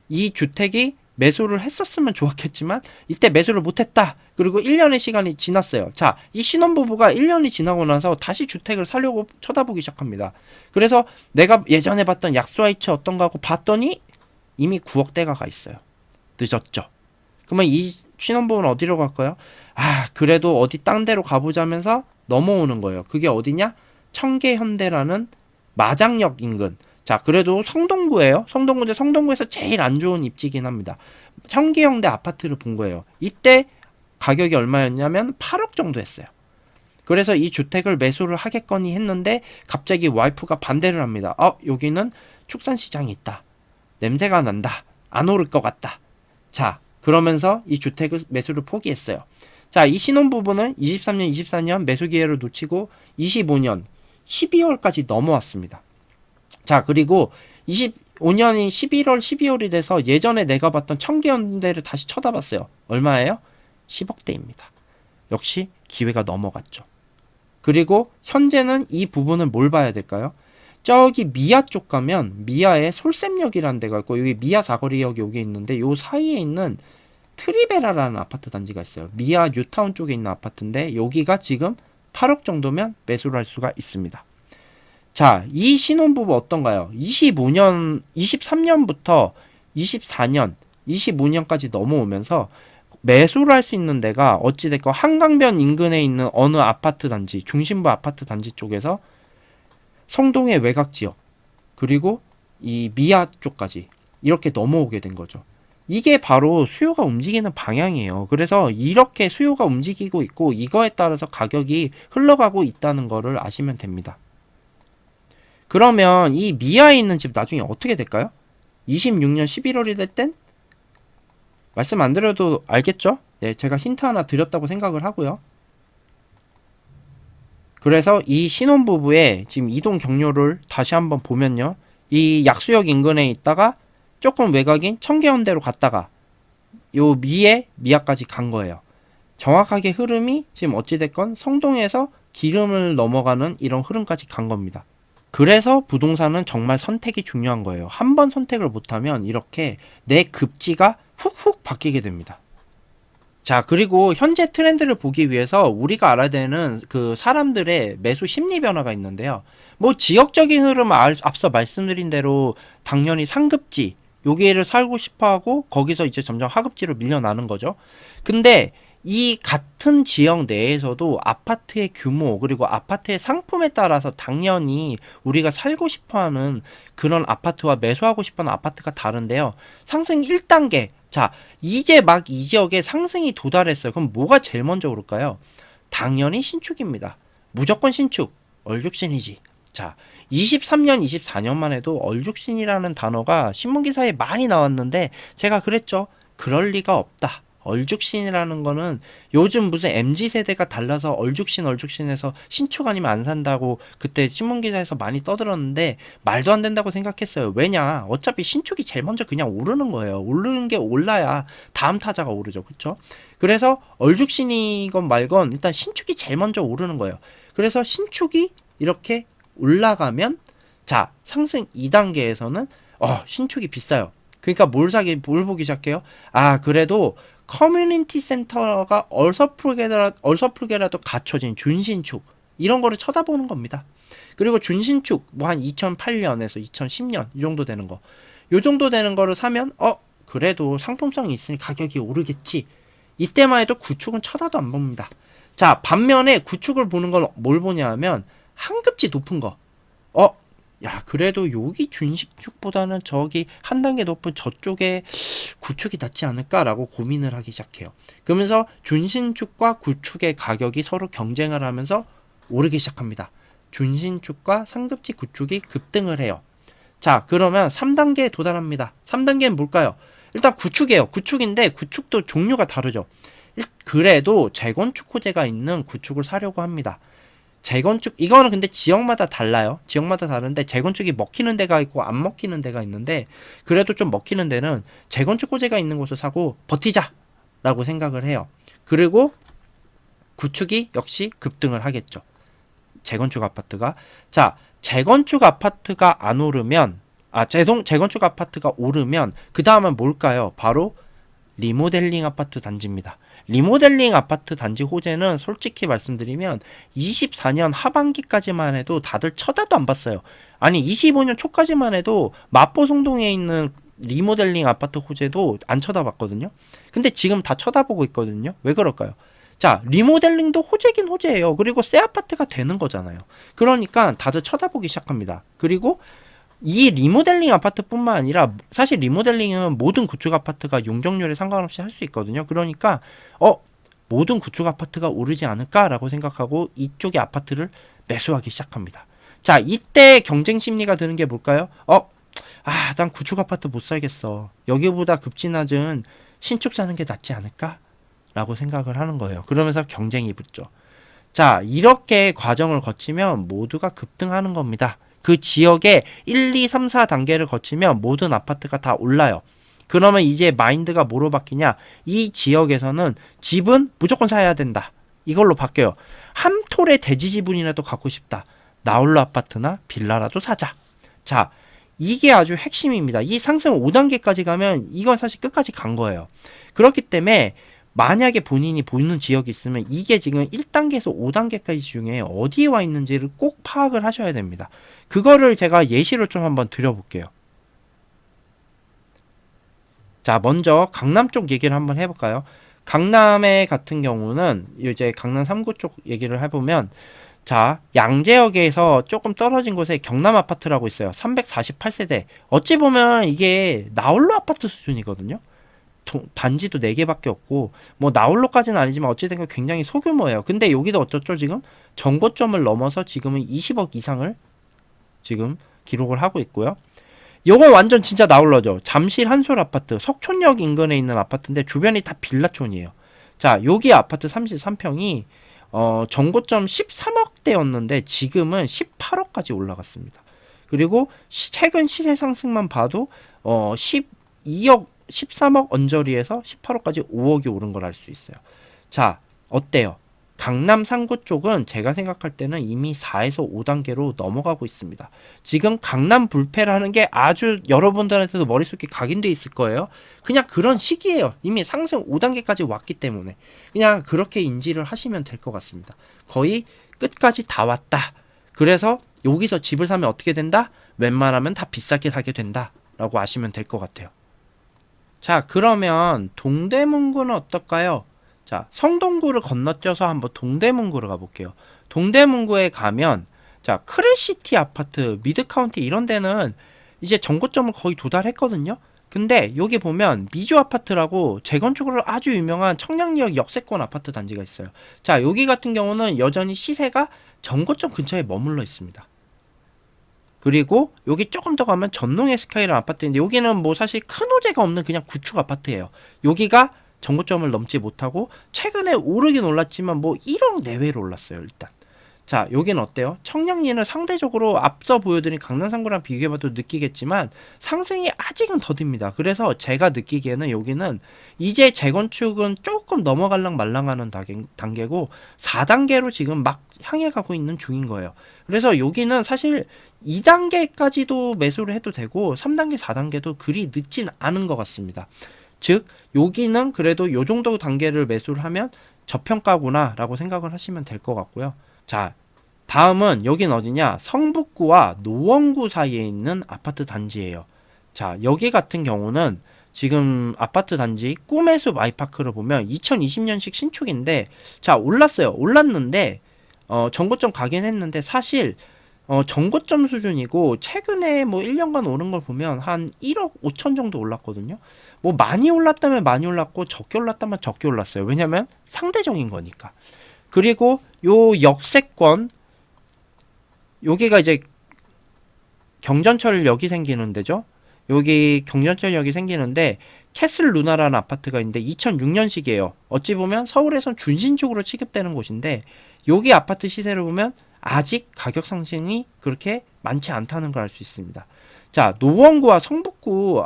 이 주택이 매수를 했었으면 좋았겠지만 이때 매수를 못했다. 그리고 1년의 시간이 지났어요. 자, 이 신혼부부가 1년이 지나고 나서 다시 주택을 사려고 쳐다보기 시작합니다. 그래서 내가 예전에 봤던 약수아이츠 어떤가 하고 봤더니 이미 9억대가 가 있어요. 늦었죠. 그러면 이 신혼부부는 어디로 갈까요? 아, 그래도 어디 딴 데로 가보자면서 넘어오는 거예요. 그게 어디냐? 청계현대라는 마장역 인근. 자, 그래도 성동구예요. 성동구인데 성동구에서 제일 안 좋은 입지긴 합니다. 청계현대 아파트를 본 거예요. 이때 가격이 얼마였냐면 8억 정도 했어요. 그래서 이 주택을 매수를 하겠거니 했는데 갑자기 와이프가 반대를 합니다. 여기는 축산시장이 있다. 냄새가 난다. 안 오를 것 같다. 자, 그러면서 이 주택을 매수를 포기했어요. 자, 이 신혼부부는 23년, 24년 매수 기회를 놓치고 25년 12월까지 넘어왔습니다. 자, 그리고 25년이 11월, 12월이 돼서 예전에 내가 봤던 청계현대를 다시 쳐다봤어요. 얼마예요? 10억대입니다. 역시 기회가 넘어갔죠. 그리고 현재는 이 부분은 뭘 봐야 될까요? 저기 미아 쪽 가면 미아에 솔샘역이라는 데가 있고 여기 미아 사거리역이 여기 있는데 요 사이에 있는 트리베라라는 아파트 단지가 있어요. 미아 뉴타운 쪽에 있는 아파트인데 여기가 지금 8억 정도면 매수를 할 수가 있습니다. 자, 이 신혼부부 어떤가요? 23년부터 24년, 25년까지 넘어오면서 매수를 할 수 있는 데가 어찌됐건 한강변 인근에 있는 어느 아파트 단지, 중심부 아파트 단지 쪽에서 성동의 외곽지역, 그리고 이 미아 쪽까지 이렇게 넘어오게 된 거죠. 이게 바로 수요가 움직이는 방향이에요. 그래서 이렇게 수요가 움직이고 있고 이거에 따라서 가격이 흘러가고 있다는 거를 아시면 됩니다. 그러면 이 미아에 있는 집 나중에 어떻게 될까요? 26년 11월이 될 땐 말씀 안 드려도 알겠죠? 네, 제가 힌트 하나 드렸다고 생각을 하고요. 그래서 이 신혼부부의 지금 이동 경로를 다시 한번 보면요. 이 약수역 인근에 있다가 조금 외곽인 청계현대로 갔다가 요 미아까지 간 거예요. 정확하게 흐름이 지금 어찌됐건 성동에서 기름을 넘어가는 이런 흐름까지 간 겁니다. 그래서 부동산은 정말 선택이 중요한 거예요. 한 번 선택을 못하면 이렇게 내 급지가 훅훅 바뀌게 됩니다. 자, 그리고 현재 트렌드를 보기 위해서 우리가 알아야 되는 그 사람들의 매수 심리 변화가 있는데요. 뭐 지역적인 흐름은 앞서 말씀드린 대로 당연히 상급지 여기를 살고 싶어하고 거기서 이제 점점 하급지로 밀려나는 거죠. 근데 이 같은 지역 내에서도 아파트의 규모 그리고 아파트의 상품에 따라서 당연히 우리가 살고 싶어하는 그런 아파트와 매수하고 싶어하는 아파트가 다른데요. 상승 1단계. 자, 이제 막 이 지역에 상승이 도달했어요. 그럼 뭐가 제일 먼저 오를까요? 당연히 신축입니다. 무조건 신축. 얼죽신이지. 자, 23년, 24년만 해도 얼죽신이라는 단어가 신문기사에 많이 나왔는데 제가 그랬죠. 그럴 리가 없다. 얼죽신이라는 거는 요즘 무슨 MZ세대가 달라서 얼죽신해서 신축 아니면 안 산다고 그때 신문기사에서 많이 떠들었는데 말도 안 된다고 생각했어요. 왜냐? 어차피 신축이 제일 먼저 그냥 오르는 거예요. 오르는 게 올라야 다음 타자가 오르죠. 그쵸? 그래서 얼죽신이건 말건 일단 신축이 제일 먼저 오르는 거예요. 그래서 신축이 이렇게 올라가면 자, 상승 2단계에서는 신축이 비싸요. 그러니까 뭘 보기 시작해요? 그래도 커뮤니티 센터가 얼서풀게라도 갖춰진 준신축 이런 거를 쳐다보는 겁니다. 그리고 준신축 뭐 한 2008년에서 2010년 이 정도 되는 거, 요 정도 되는 거를 사면 그래도 상품성이 있으니 가격이 오르겠지. 이때만 해도 구축은 쳐다도 안 봅니다. 자, 반면에 구축을 보는 건 뭘 보냐 하면 한 급지 높은 거. 야, 그래도 여기 준신축보다는 저기 한 단계 높은 저쪽에 구축이 낫지 않을까라고 고민을 하기 시작해요. 그러면서 준신축과 구축의 가격이 서로 경쟁을 하면서 오르기 시작합니다. 준신축과 상급지 구축이 급등을 해요. 자, 그러면 3단계에 도달합니다. 3단계는 뭘까요? 일단 구축이에요. 구축인데 구축도 종류가 다르죠. 그래도 재건축 호재가 있는 구축을 사려고 합니다. 재건축, 이거는 근데 지역마다 달라요. 지역마다 다른데 재건축이 먹히는 데가 있고 안 먹히는 데가 있는데 그래도 좀 먹히는 데는 재건축 호재가 있는 곳을 사고 버티자 라고 생각을 해요. 그리고 구축이 역시 급등을 하겠죠. 재건축 아파트가. 자, 재건축 아파트가 안 오르면 재건축 아파트가 오르면 그 다음은 뭘까요? 바로 리모델링 아파트 단지입니다. 리모델링 아파트 단지 호재는 솔직히 말씀드리면 24년 하반기까지만 해도 다들 쳐다도 안 봤어요. 아니 25년 초까지만 해도 마포 송동에 있는 리모델링 아파트 호재도 안 쳐다봤거든요. 근데 지금 다 쳐다보고 있거든요. 왜 그럴까요? 자, 리모델링도 호재긴 호재예요. 그리고 새 아파트가 되는 거잖아요. 그러니까 다들 쳐다보기 시작합니다. 그리고 이 리모델링 아파트뿐만 아니라 사실 리모델링은 모든 구축 아파트가 용적률에 상관없이 할 수 있거든요. 그러니까 모든 구축 아파트가 오르지 않을까라고 생각하고 이쪽의 아파트를 매수하기 시작합니다. 자, 이때 경쟁 심리가 드는 게 뭘까요? 난 구축 아파트 못 살겠어. 여기보다 급지 낮은 신축 사는 게 낫지 않을까? 라고 생각을 하는 거예요. 그러면서 경쟁이 붙죠. 자, 이렇게 과정을 거치면 모두가 급등하는 겁니다. 그 지역에 1, 2, 3, 4단계를 거치면 모든 아파트가 다 올라요. 그러면 이제 마인드가 뭐로 바뀌냐? 이 지역에서는 집은 무조건 사야 된다. 이걸로 바뀌어요. 한 톨의 대지 지분이라도 갖고 싶다. 나홀로 아파트나 빌라라도 사자. 자, 이게 아주 핵심입니다. 이 상승 5단계까지 가면 이건 사실 끝까지 간 거예요. 그렇기 때문에 만약에 본인이 보이는 지역이 있으면 이게 지금 1단계에서 5단계까지 중에 어디에 와 있는지를 꼭 파악을 하셔야 됩니다. 그거를 제가 예시로 좀 한번 드려볼게요. 자, 먼저 강남 쪽 얘기를 한번 해볼까요? 강남에 같은 경우는 이제 강남 3구 쪽 얘기를 해보면 자, 양재역에서 조금 떨어진 곳에 경남 아파트라고 있어요. 348세대. 어찌 보면 이게 나홀로 아파트 수준이거든요. 단지도 4개밖에 없고 뭐 나홀로까지는 아니지만 어찌됐건 굉장히 소규모예요. 근데 여기도 어쩌죠 지금? 정고점을 넘어서 지금은 20억 이상을 지금 기록을 하고 있고요. 요거 완전 진짜 나홀로죠. 잠실 한솔 아파트 석촌역 인근에 있는 아파트인데 주변이 다 빌라촌이에요. 자, 여기 아파트 33평이 정고점 13억대였는데 지금은 18억까지 올라갔습니다. 그리고 최근 시세 상승만 봐도 12억 13억 언저리에서 18억까지 5억이 오른 걸 알 수 있어요. 자, 어때요? 강남 상구 쪽은 제가 생각할 때는 이미 4에서 5단계로 넘어가고 있습니다. 지금 강남 불패라는 게 아주 여러분들한테도 머릿속에 각인돼 있을 거예요. 그냥 그런 시기예요. 이미 상승 5단계까지 왔기 때문에 그냥 그렇게 인지를 하시면 될 것 같습니다. 거의 끝까지 다 왔다. 그래서 여기서 집을 사면 어떻게 된다? 웬만하면 다 비싸게 사게 된다 라고 아시면 될 것 같아요. 자, 그러면 동대문구는 어떨까요? 자, 성동구를 건너뛰어서 한번 동대문구로 가볼게요. 동대문구에 가면 자, 크레시티 아파트, 미드카운티 이런 데는 이제 정고점을 거의 도달했거든요. 근데 여기 보면 미주 아파트라고 재건축으로 아주 유명한 청량리역 역세권 아파트 단지가 있어요. 자, 여기 같은 경우는 여전히 시세가 정고점 근처에 머물러 있습니다. 그리고 여기 조금 더 가면 전농의 스카이라는 아파트인데 여기는 뭐 사실 큰 호재가 없는 그냥 구축 아파트예요. 여기가 정고점을 넘지 못하고 최근에 오르긴 올랐지만 뭐 1억 내외로 올랐어요 일단. 자, 여기는 어때요? 청량리는 상대적으로 앞서 보여드린 강남 3구랑 비교해봐도 느끼겠지만 상승이 아직은 더딥니다. 그래서 제가 느끼기에는 여기는 이제 재건축은 조금 넘어갈랑 말랑하는 단계고 4단계로 지금 막 향해 가고 있는 중인 거예요. 그래서 여기는 사실 2단계까지도 매수를 해도 되고 3단계, 4단계도 그리 늦진 않은 것 같습니다. 즉 여기는 그래도 요 정도 단계를 매수를 하면 저평가구나 라고 생각을 하시면 될 것 같고요. 자, 다음은 여긴 어디냐? 성북구와 노원구 사이에 있는 아파트 단지예요. 자, 여기 같은 경우는 지금 아파트 단지 꿈의 숲 아이파크를 보면 2020년식 신축인데 자, 올랐어요. 올랐는데 정고점 가긴 했는데 사실 정고점 수준이고 최근에 뭐 1년간 오른 걸 보면 한 1억 5천 정도 올랐거든요. 뭐 많이 올랐다면 많이 올랐고 적게 올랐다면 적게 올랐어요. 왜냐면 상대적인 거니까. 그리고 요 역세권 여기가 이제 경전철역이 생기는 데죠. 여기 경전철역이 생기는데 캐슬 루나라는 아파트가 있는데 2006년식이에요. 어찌 보면 서울에선 준신축으로 취급되는 곳인데 여기 아파트 시세를 보면 아직 가격 상승이 그렇게 많지 않다는 걸 알 수 있습니다. 자, 노원구와 성북구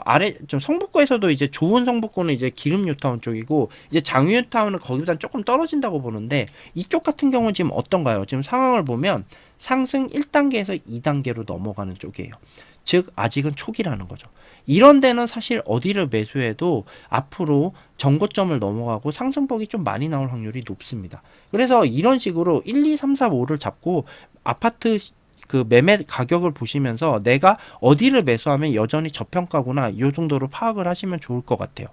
성북구에서도 이제 좋은 성북구는 이제 기름 뉴타운 쪽이고 이제 장유 뉴타운은 거기보다 조금 떨어진다고 보는데 이쪽 같은 경우는 지금 어떤가요? 지금 상황을 보면 상승 1단계에서 2단계로 넘어가는 쪽이에요. 즉 아직은 초기라는 거죠. 이런 데는 사실 어디를 매수해도 앞으로 정고점을 넘어가고 상승폭이 좀 많이 나올 확률이 높습니다. 그래서 이런 식으로 1, 2, 3, 4, 5를 잡고 아파트 그 매매 가격을 보시면서 내가 어디를 매수하면 여전히 저평가구나 이 정도로 파악을 하시면 좋을 것 같아요.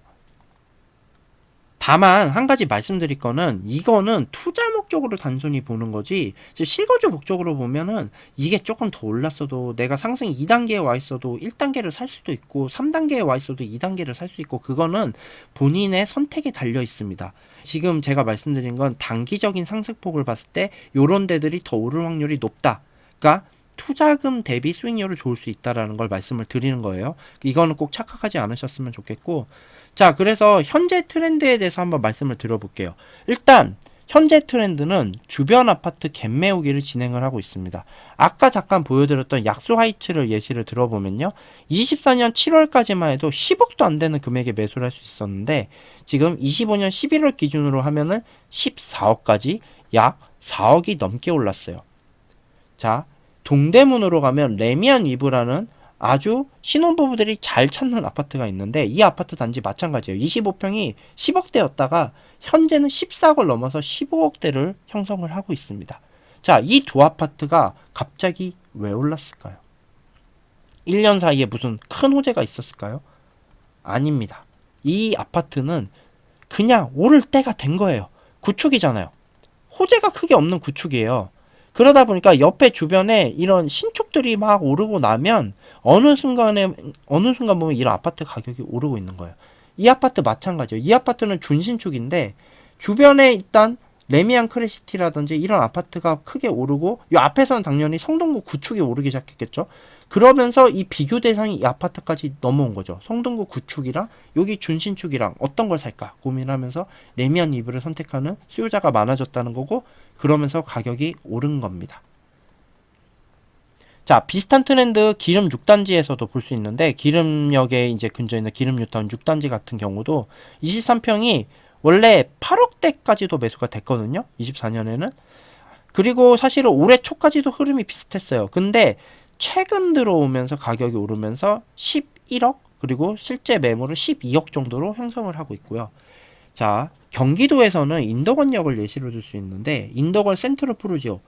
다만 한 가지 말씀드릴 거는 이거는 투자 목적으로 단순히 보는 거지 실거주 목적으로 보면은 이게 조금 더 올랐어도 내가 상승 2단계에 와 있어도 1단계를 살 수도 있고 3단계에 와 있어도 2단계를 살 수 있고 그거는 본인의 선택에 달려 있습니다. 지금 제가 말씀드린 건 단기적인 상승폭을 봤을 때 요런 데들이 더 오를 확률이 높다. 그러니까 투자금 대비 수익률을 좋을 수 있다라는 걸 말씀을 드리는 거예요. 이거는 꼭 착각하지 않으셨으면 좋겠고 자, 그래서 현재 트렌드에 대해서 한번 말씀을 드려볼게요. 일단 현재 트렌드는 주변 아파트 갭 메우기를 진행을 하고 있습니다. 아까 잠깐 보여드렸던 약수 하이츠를 예시를 들어보면요. 24년 7월까지만 해도 10억도 안 되는 금액에 매수를 할 수 있었는데 지금 25년 11월 기준으로 하면은 14억까지 약 4억이 넘게 올랐어요. 자, 동대문으로 가면 레미안 위브라는 아주 신혼부부들이 잘 찾는 아파트가 있는데 이 아파트 단지 마찬가지예요. 25평이 10억대였다가 현재는 14억을 넘어서 15억대를 형성을 하고 있습니다. 자, 이 두 아파트가 갑자기 왜 올랐을까요? 1년 사이에 무슨 큰 호재가 있었을까요? 아닙니다. 이 아파트는 그냥 오를 때가 된 거예요. 구축이잖아요. 호재가 크게 없는 구축이에요. 그러다 보니까 옆에 주변에 이런 신축들이 막 오르고 나면 어느 순간 보면 이런 아파트 가격이 오르고 있는 거예요. 이 아파트 마찬가지예요. 이 아파트는 준신축인데 주변에 일단 레미안 크레시티라든지 이런 아파트가 크게 오르고 이 앞에서는 당연히 성동구 구축이 오르기 시작했겠죠. 그러면서 이 비교 대상이 이 아파트까지 넘어온 거죠. 성동구 구축이랑 여기 준신축이랑 어떤 걸 살까 고민하면서 레미안 리브를 선택하는 수요자가 많아졌다는 거고 그러면서 가격이 오른 겁니다. 자, 비슷한 트렌드 기름 6단지에서도 볼 수 있는데 기름역에 이제 근처에 있는 기름 뉴타운 6단지 같은 경우도 23평이 원래 8억대까지도 매수가 됐거든요. 24년에는. 그리고 사실은 올해 초까지도 흐름이 비슷했어요. 근데 최근 들어오면서 가격이 오르면서 11억 그리고 실제 매물은 12억 정도로 형성을 하고 있고요. 자, 경기도에서는 인덕원역을 예시로 들 수 있는데 인덕원 센트럴 푸르지오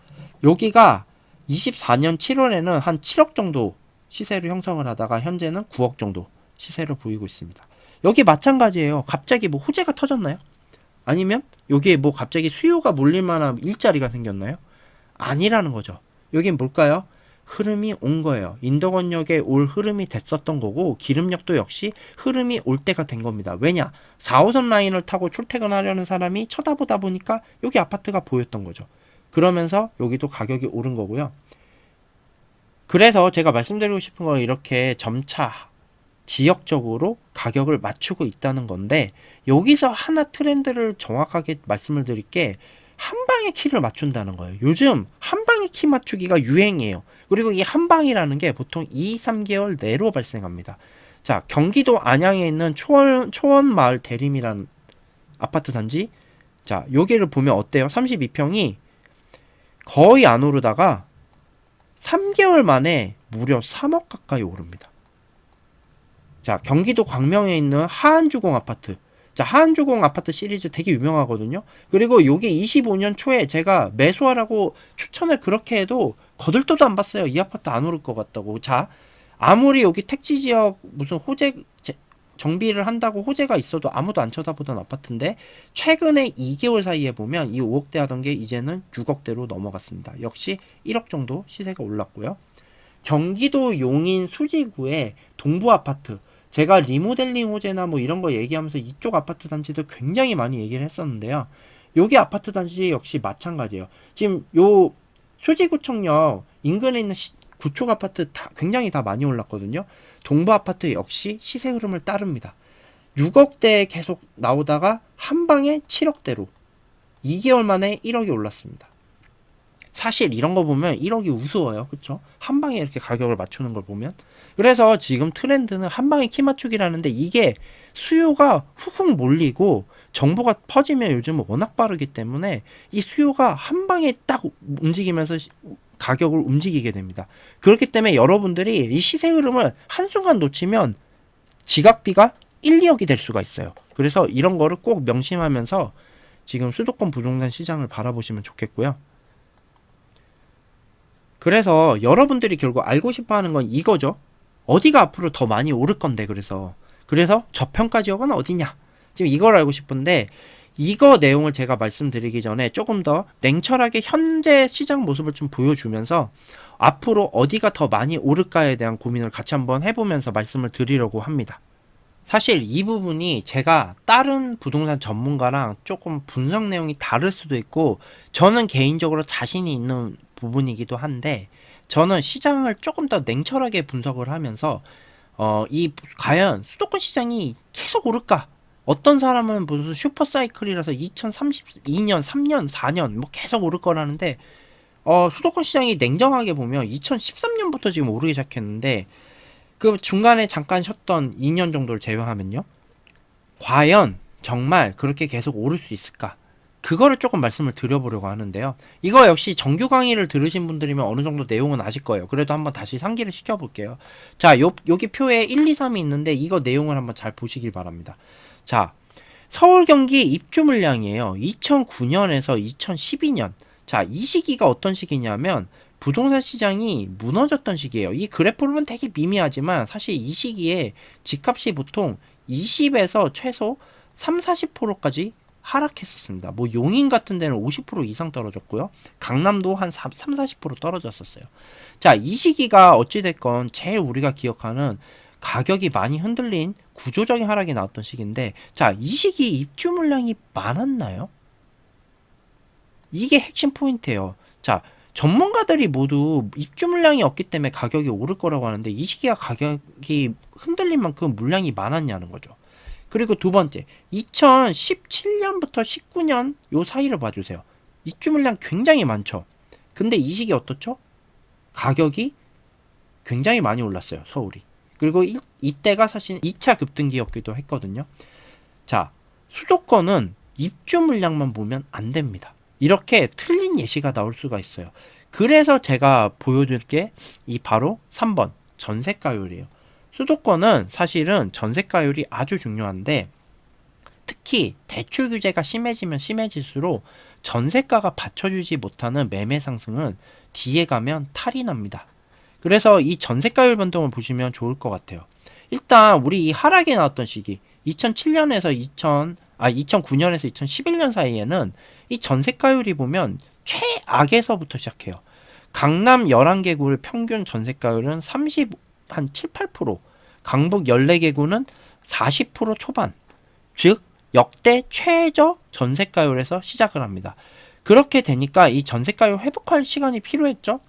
여기가 24년 7월에는 한 7억 정도 시세를 형성을 하다가 현재는 9억 정도 시세를 보이고 있습니다. 여기 마찬가지예요. 갑자기 뭐 호재가 터졌나요? 아니면 여기에 뭐 갑자기 수요가 몰릴 만한 일자리가 생겼나요? 아니라는 거죠. 여긴 뭘까요? 흐름이 온 거예요. 인덕원역에 올 흐름이 됐었던 거고 기름역도 역시 흐름이 올 때가 된 겁니다. 왜냐? 4호선 라인을 타고 출퇴근하려는 사람이 쳐다보다 보니까 여기 아파트가 보였던 거죠. 그러면서 여기도 가격이 오른 거고요. 그래서 제가 말씀드리고 싶은 건 이렇게 점차 지역적으로 가격을 맞추고 있다는 건데 여기서 하나 트렌드를 정확하게 말씀을 드릴 게 한방에 키를 맞춘다는 거예요. 요즘 한방에 키 맞추기가 유행이에요. 그리고 이 한방이라는 게 보통 2, 3개월 내로 발생합니다. 자, 경기도 안양에 있는 초원마을 대림이라는 아파트 단지 자, 여기를 보면 어때요? 32평이 거의 안 오르다가 3개월 만에 무려 3억 가까이 오릅니다. 자, 경기도 광명에 있는 하안주공 아파트. 자, 하안주공 아파트 시리즈 되게 유명하거든요. 그리고 여기 25년 초에 제가 매수하라고 추천을 그렇게 해도 거들떠도 안 봤어요. 이 아파트 안 오를 것 같다고. 자, 아무리 여기 택지 지역 무슨 호재 정비를 한다고 호재가 있어도 아무도 안 쳐다보던 아파트인데 최근에 2개월 사이에 보면 이 5억대 하던 게 이제는 6억대로 넘어갔습니다. 역시 1억 정도 시세가 올랐고요. 경기도 용인 수지구의 동부 아파트 제가 리모델링 호재나 뭐 이런 거 얘기하면서 이쪽 아파트 단지도 굉장히 많이 얘기를 했었는데요. 여기 아파트 단지 역시 마찬가지예요. 지금 요 수지구청역 인근에 있는 구축 아파트 굉장히 다 많이 올랐거든요. 동부 아파트 역시 시세 흐름을 따릅니다. 6억대 계속 나오다가 한 방에 7억대로 2개월 만에 1억이 올랐습니다. 사실 이런 거 보면 1억이 우스워요. 그쵸? 한 방에 이렇게 가격을 맞추는 걸 보면. 그래서 지금 트렌드는 한 방에 키 맞추기라는데 이게 수요가 훅훅 몰리고 정보가 퍼지면 요즘은 워낙 빠르기 때문에 이 수요가 한 방에 딱 움직이면서 가격을 움직이게 됩니다. 그렇기 때문에 여러분들이 이 시세 흐름을 한순간 놓치면 지각비가 1, 2억이 될 수가 있어요. 그래서 이런 거를 꼭 명심하면서 지금 수도권 부동산 시장을 바라보시면 좋겠고요. 그래서 여러분들이 결국 알고 싶어 하는 건 이거죠. 어디가 앞으로 더 많이 오를 건데, 그래서 저평가 지역은 어디냐? 지금 이걸 알고 싶은데, 이거 내용을 제가 말씀드리기 전에 조금 더 냉철하게 현재 시장 모습을 좀 보여주면서 앞으로 어디가 더 많이 오를까에 대한 고민을 같이 한번 해보면서 말씀을 드리려고 합니다. 사실 이 부분이 제가 다른 부동산 전문가랑 조금 분석 내용이 다를 수도 있고, 저는 개인적으로 자신이 있는 부분이기도 한데, 저는 시장을 조금 더 냉철하게 분석을 하면서 과연 수도권 시장이 계속 오를까? 어떤 사람은 무슨 슈퍼사이클이라서 2032년, 3년, 4년 뭐 계속 오를 거라는데, 수도권 시장이 냉정하게 보면 2013년부터 지금 오르기 시작했는데, 그 중간에 잠깐 쉬었던 2년 정도를 제외하면요, 과연 정말 그렇게 계속 오를 수 있을까? 그거를 조금 말씀을 드려보려고 하는데요. 이거 역시 정규 강의를 들으신 분들이면 어느 정도 내용은 아실 거예요. 그래도 한번 다시 상기를 시켜볼게요. 자, 여기 표에 1, 2, 3이 있는데 이거 내용을 한번 잘 보시길 바랍니다. 자, 서울 경기 입주 물량이에요. 2009년에서 2012년. 자, 이 시기가 어떤 시기냐면 부동산 시장이 무너졌던 시기예요. 이 그래프를 보면 되게 미미하지만 사실 이 시기에 집값이 보통 20에서 최소 3, 40%까지 하락했었습니다. 뭐 용인 같은 데는 50% 이상 떨어졌고요. 강남도 한 3, 40% 떨어졌었어요. 자, 이 시기가 어찌됐건 제일 우리가 기억하는 가격이 많이 흔들린 구조적인 하락이 나왔던 시기인데, 자, 이 시기 입주 물량이 많았나요? 이게 핵심 포인트예요. 자, 전문가들이 모두 입주 물량이 없기 때문에 가격이 오를 거라고 하는데, 이 시기가 가격이 흔들린 만큼 물량이 많았냐는 거죠. 그리고 두 번째, 2017년부터 19년 요 사이를 봐주세요. 입주 물량 굉장히 많죠. 근데 이 시기 어떻죠? 가격이 굉장히 많이 올랐어요, 서울이. 그리고 이때가 사실 2차 급등기였기도 했거든요. 자, 수도권은 입주 물량만 보면 안 됩니다. 이렇게 틀린 예시가 나올 수가 있어요. 그래서 제가 보여줄 게 이 바로 3번 전세가율이에요. 수도권은 사실은 전세가율이 아주 중요한데, 특히 대출 규제가 심해지면 심해질수록 전세가가 받쳐주지 못하는 매매 상승은 뒤에 가면 탈이 납니다. 그래서 이 전세가율 변동을 보시면 좋을 것 같아요. 일단 우리 이 하락이 나왔던 시기 2009년에서 2011년 사이에는 이 전세가율이 보면 최악에서부터 시작해요. 강남 11개구의 평균 전세가율은 한 7, 8%, 강북 14개구는 40% 초반, 즉 역대 최저 전세가율에서 시작을 합니다. 그렇게 되니까 이 전세가율 회복할 시간이 필요했죠.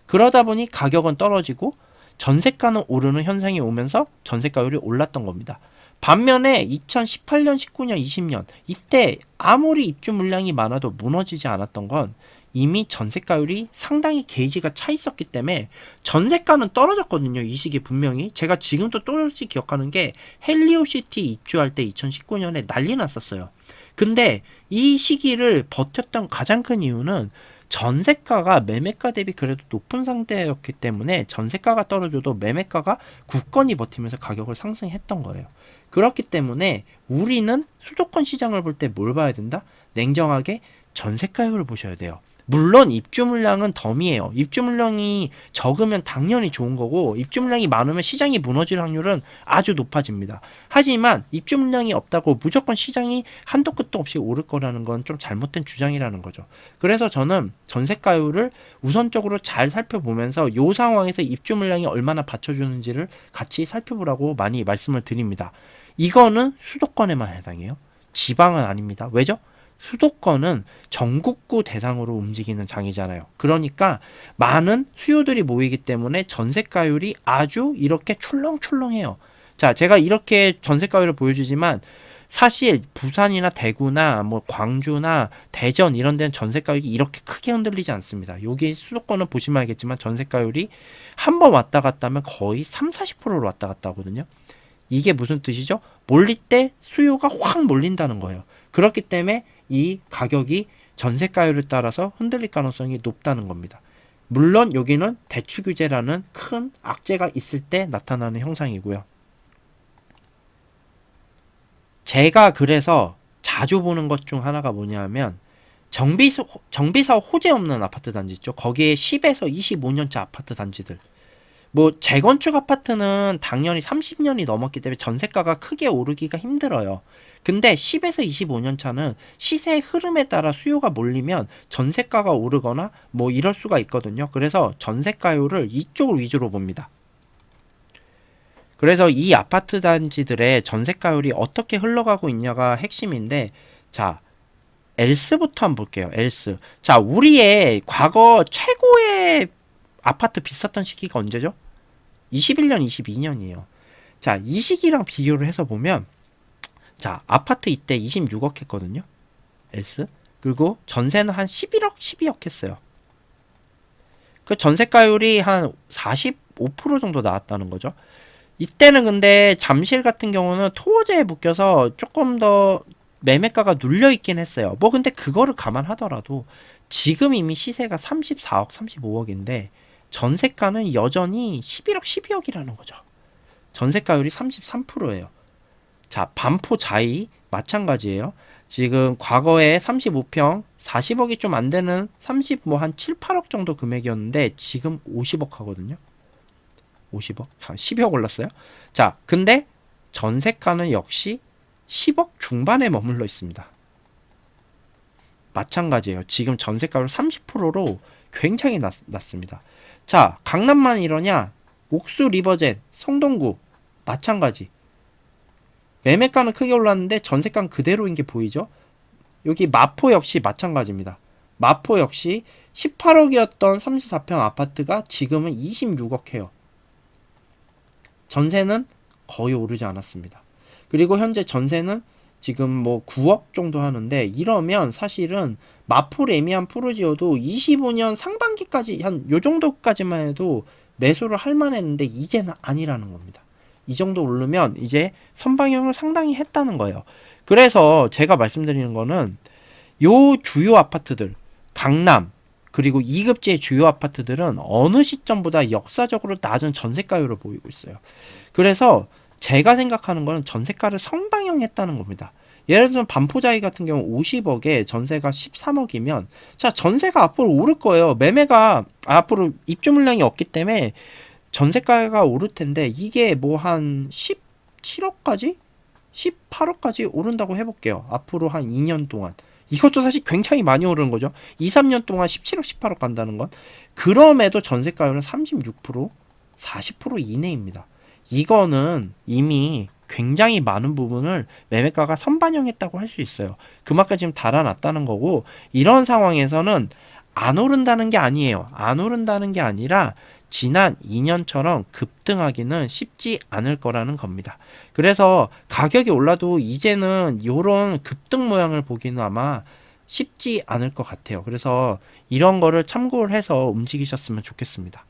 그러다 보니 가격은 떨어지고 전세가는 오르는 현상이 오면서 전세가율이 올랐던 겁니다. 반면에 2018년, 19년, 20년 이때 아무리 입주 물량이 많아도 무너지지 않았던 건 이미 전세가율이 상당히 게이지가 차 있었기 때문에 전세가는 떨어졌거든요. 이 시기에 분명히. 제가 지금도 또다시 기억하는 게 헬리오시티 입주할 때 2019년에 난리 났었어요. 근데 이 시기를 버텼던 가장 큰 이유는 전세가가 매매가 대비 그래도 높은 상태였기 때문에 전세가가 떨어져도 매매가가 굳건히 버티면서 가격을 상승했던 거예요. 그렇기 때문에 우리는 수도권 시장을 볼 때 뭘 봐야 된다? 냉정하게 전세가율을 보셔야 돼요. 물론 입주 물량은 덤이에요. 입주 물량이 적으면 당연히 좋은 거고, 입주 물량이 많으면 시장이 무너질 확률은 아주 높아집니다. 하지만 입주 물량이 없다고 무조건 시장이 한도 끝도 없이 오를 거라는 건 좀 잘못된 주장이라는 거죠. 그래서 저는 전세가율을 우선적으로 잘 살펴보면서 이 상황에서 입주 물량이 얼마나 받쳐주는지를 같이 살펴보라고 많이 말씀을 드립니다. 이거는 수도권에만 해당해요. 지방은 아닙니다. 왜죠? 수도권은 전국구 대상으로 움직이는 장이잖아요. 그러니까 많은 수요들이 모이기 때문에 전세가율이 아주 이렇게 출렁출렁해요. 자, 제가 이렇게 전세가율을 보여주지만 사실 부산이나 대구나 뭐 광주나 대전 이런 데는 전세가율이 이렇게 크게 흔들리지 않습니다. 여기 수도권은 보시면 알겠지만 전세가율이 한번 왔다 갔다 하면 거의 3, 40%로 왔다 갔다 하거든요. 이게 무슨 뜻이죠? 몰릴 때 수요가 확 몰린다는 거예요. 그렇기 때문에 이 가격이 전세가율에 따라서 흔들릴 가능성이 높다는 겁니다. 물론 여기는 대출 규제라는 큰 악재가 있을 때 나타나는 형상이고요. 제가 그래서 자주 보는 것 중 하나가 뭐냐면 정비사 호재 없는 아파트 단지 있죠. 거기에 10에서 25년차 아파트 단지들. 뭐 재건축 아파트는 당연히 30년이 넘었기 때문에 전세가가 크게 오르기가 힘들어요. 근데 10에서 25년 차는 시세 흐름에 따라 수요가 몰리면 전세가가 오르거나 뭐 이럴 수가 있거든요. 그래서 전세가율을 이쪽을 위주로 봅니다. 그래서 이 아파트 단지들의 전세가율이 어떻게 흘러가고 있냐가 핵심인데, 자, 엘스부터 한번 볼게요. 엘스. 자, 우리의 과거 최고의 아파트 비쌌던 시기가 언제죠? 21년, 22년이에요. 자, 이 시기랑 비교를 해서 보면, 자, 아파트 이때 26억 했거든요. 엘스. 그리고 전세는 한 11억, 12억 했어요. 그 전세가율이 한 45% 정도 나왔다는 거죠. 이때는 근데 잠실 같은 경우는 토지에 묶여서 조금 더 매매가가 눌려 있긴 했어요. 뭐 근데 그거를 감안하더라도 지금 이미 시세가 34억, 35억인데 전세가는 여전히 11억, 12억이라는 거죠. 전세가율이 33%예요. 자, 반포 자이 마찬가지예요. 지금 과거에 35평 40억이 좀 안 되는 30 뭐 한 7, 8억 정도 금액이었는데 지금 50억 하거든요. 50억? 한 12억 올랐어요. 자, 근데 전세가는 역시 10억 중반에 머물러 있습니다. 마찬가지예요. 지금 전세가율 30%로 굉장히 낮습니다. 자, 강남만 이러냐? 옥수 리버젠, 성동구 마찬가지. 매매가는 크게 올랐는데 전세가는 그대로인 게 보이죠? 여기 마포 역시 마찬가지입니다. 마포 역시 18억이었던 34평 아파트가 지금은 26억 해요. 전세는 거의 오르지 않았습니다. 그리고 현재 전세는 지금 뭐 9억 정도 하는데, 이러면 사실은 마포 레미안 푸르지오도 25년 상반기까지 한 요 정도까지만 해도 매수를 할 만했는데 이제는 아니라는 겁니다. 이 정도 오르면 이제 선방형을 상당히 했다는 거예요. 그래서 제가 말씀드리는 거는 요 주요 아파트들, 강남 그리고 2급지의 주요 아파트들은 어느 시점보다 역사적으로 낮은 전세가율을 보이고 있어요. 그래서 제가 생각하는 거는 전세가를 성방형했다는 겁니다. 예를 들면 반포자이 같은 경우 50억에 전세가 13억이면, 자, 전세가 앞으로 오를 거예요. 매매가 앞으로 입주 물량이 없기 때문에 전세가가 오를 텐데, 이게 뭐 한 17억까지 18억까지 오른다고 해볼게요. 앞으로 한 2년 동안. 이것도 사실 굉장히 많이 오르는 거죠. 2, 3년 동안 17억, 18억 간다는 건. 그럼에도 전세가율은 36%, 40% 이내입니다. 이거는 이미 굉장히 많은 부분을 매매가가 선반영했다고 할 수 있어요. 그만큼 지금 달아났다는 거고, 이런 상황에서는 안 오른다는 게 아니에요. 안 오른다는 게 아니라 지난 2년처럼 급등하기는 쉽지 않을 거라는 겁니다. 그래서 가격이 올라도 이제는 이런 급등 모양을 보기는 아마 쉽지 않을 것 같아요. 그래서 이런 거를 참고를 해서 움직이셨으면 좋겠습니다.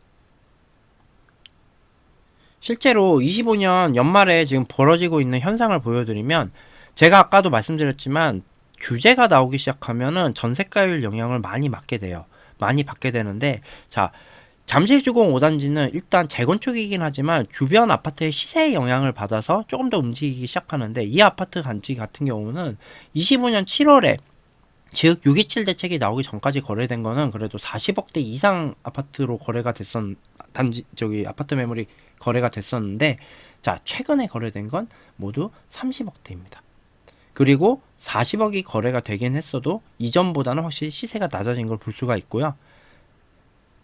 실제로 25년 연말에 지금 벌어지고 있는 현상을 보여드리면, 제가 아까도 말씀드렸지만 규제가 나오기 시작하면은 전세가율 영향을 많이 받게 돼요. 많이 받게 되는데, 자, 잠실주공 5단지는 일단 재건축이긴 하지만 주변 아파트의 시세에 영향을 받아서 조금 더 움직이기 시작하는데, 이 아파트 단지 같은 경우는 25년 7월에 즉 627 대책이 나오기 전까지 거래된 거는 그래도 40억대 이상 아파트로 거래가 단지 아파트 매물이 거래가 됐었는데, 자, 최근에 거래된 건 모두 30억대입니다. 그리고 40억이 거래가 되긴 했어도 이전보다는 확실히 시세가 낮아진 걸 볼 수가 있고요.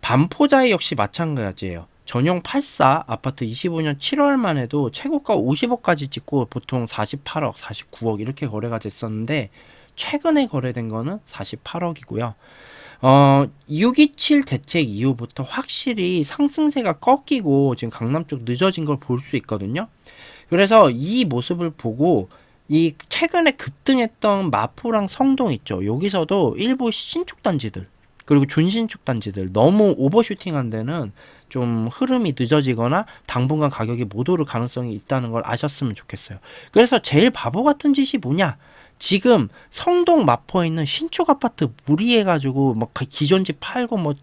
반포자이 역시 마찬가지예요. 전용 84 아파트 25년 7월만 해도 최고가 50억까지 찍고 보통 48억, 49억 이렇게 거래가 됐었는데, 최근에 거래된 거는 48억이고요. 627 대책 이후부터 확실히 상승세가 꺾이고 지금 강남 쪽 늦어진 걸 볼 수 있거든요. 그래서 이 모습을 보고 이 최근에 급등했던 마포랑 성동 있죠. 여기서도 일부 신축 단지들 그리고 준신축 단지들 너무 오버슈팅한 데는 좀 흐름이 늦어지거나 당분간 가격이 못 오를 가능성이 있다는 걸 아셨으면 좋겠어요. 그래서 제일 바보 같은 짓이 뭐냐? 지금 성동 마포에 있는 신축 아파트 무리해가지고 막 기존 집 팔고 뭐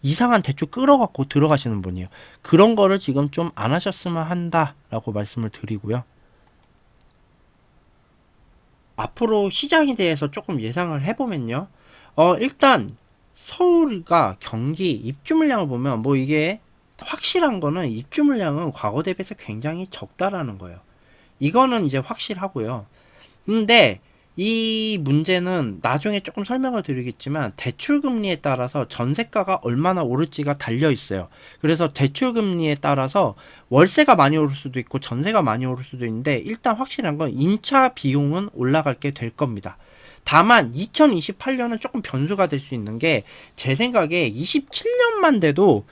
이상한 대출 끌어갖고 들어가시는 분이에요. 그런 거를 지금 좀 안 하셨으면 한다라고 말씀을 드리고요. 앞으로 시장에 대해서 조금 예상을 해보면요. 일단 서울과 경기 입주 물량을 보면 뭐 이게 확실한 거는 입주 물량은 과거 대비해서 굉장히 적다라는 거예요. 이거는 이제 확실하고요. 근데 이 문제는 나중에 조금 설명을 드리겠지만 대출 금리에 따라서 전세가가 얼마나 오를지가 달려 있어요. 그래서 대출 금리에 따라서 월세가 많이 오를 수도 있고 전세가 많이 오를 수도 있는데 일단 확실한 건 임차 비용은 올라가게 될 겁니다. 다만 2028년은 조금 변수가 될 수 있는 게 제 생각에 27년만 돼도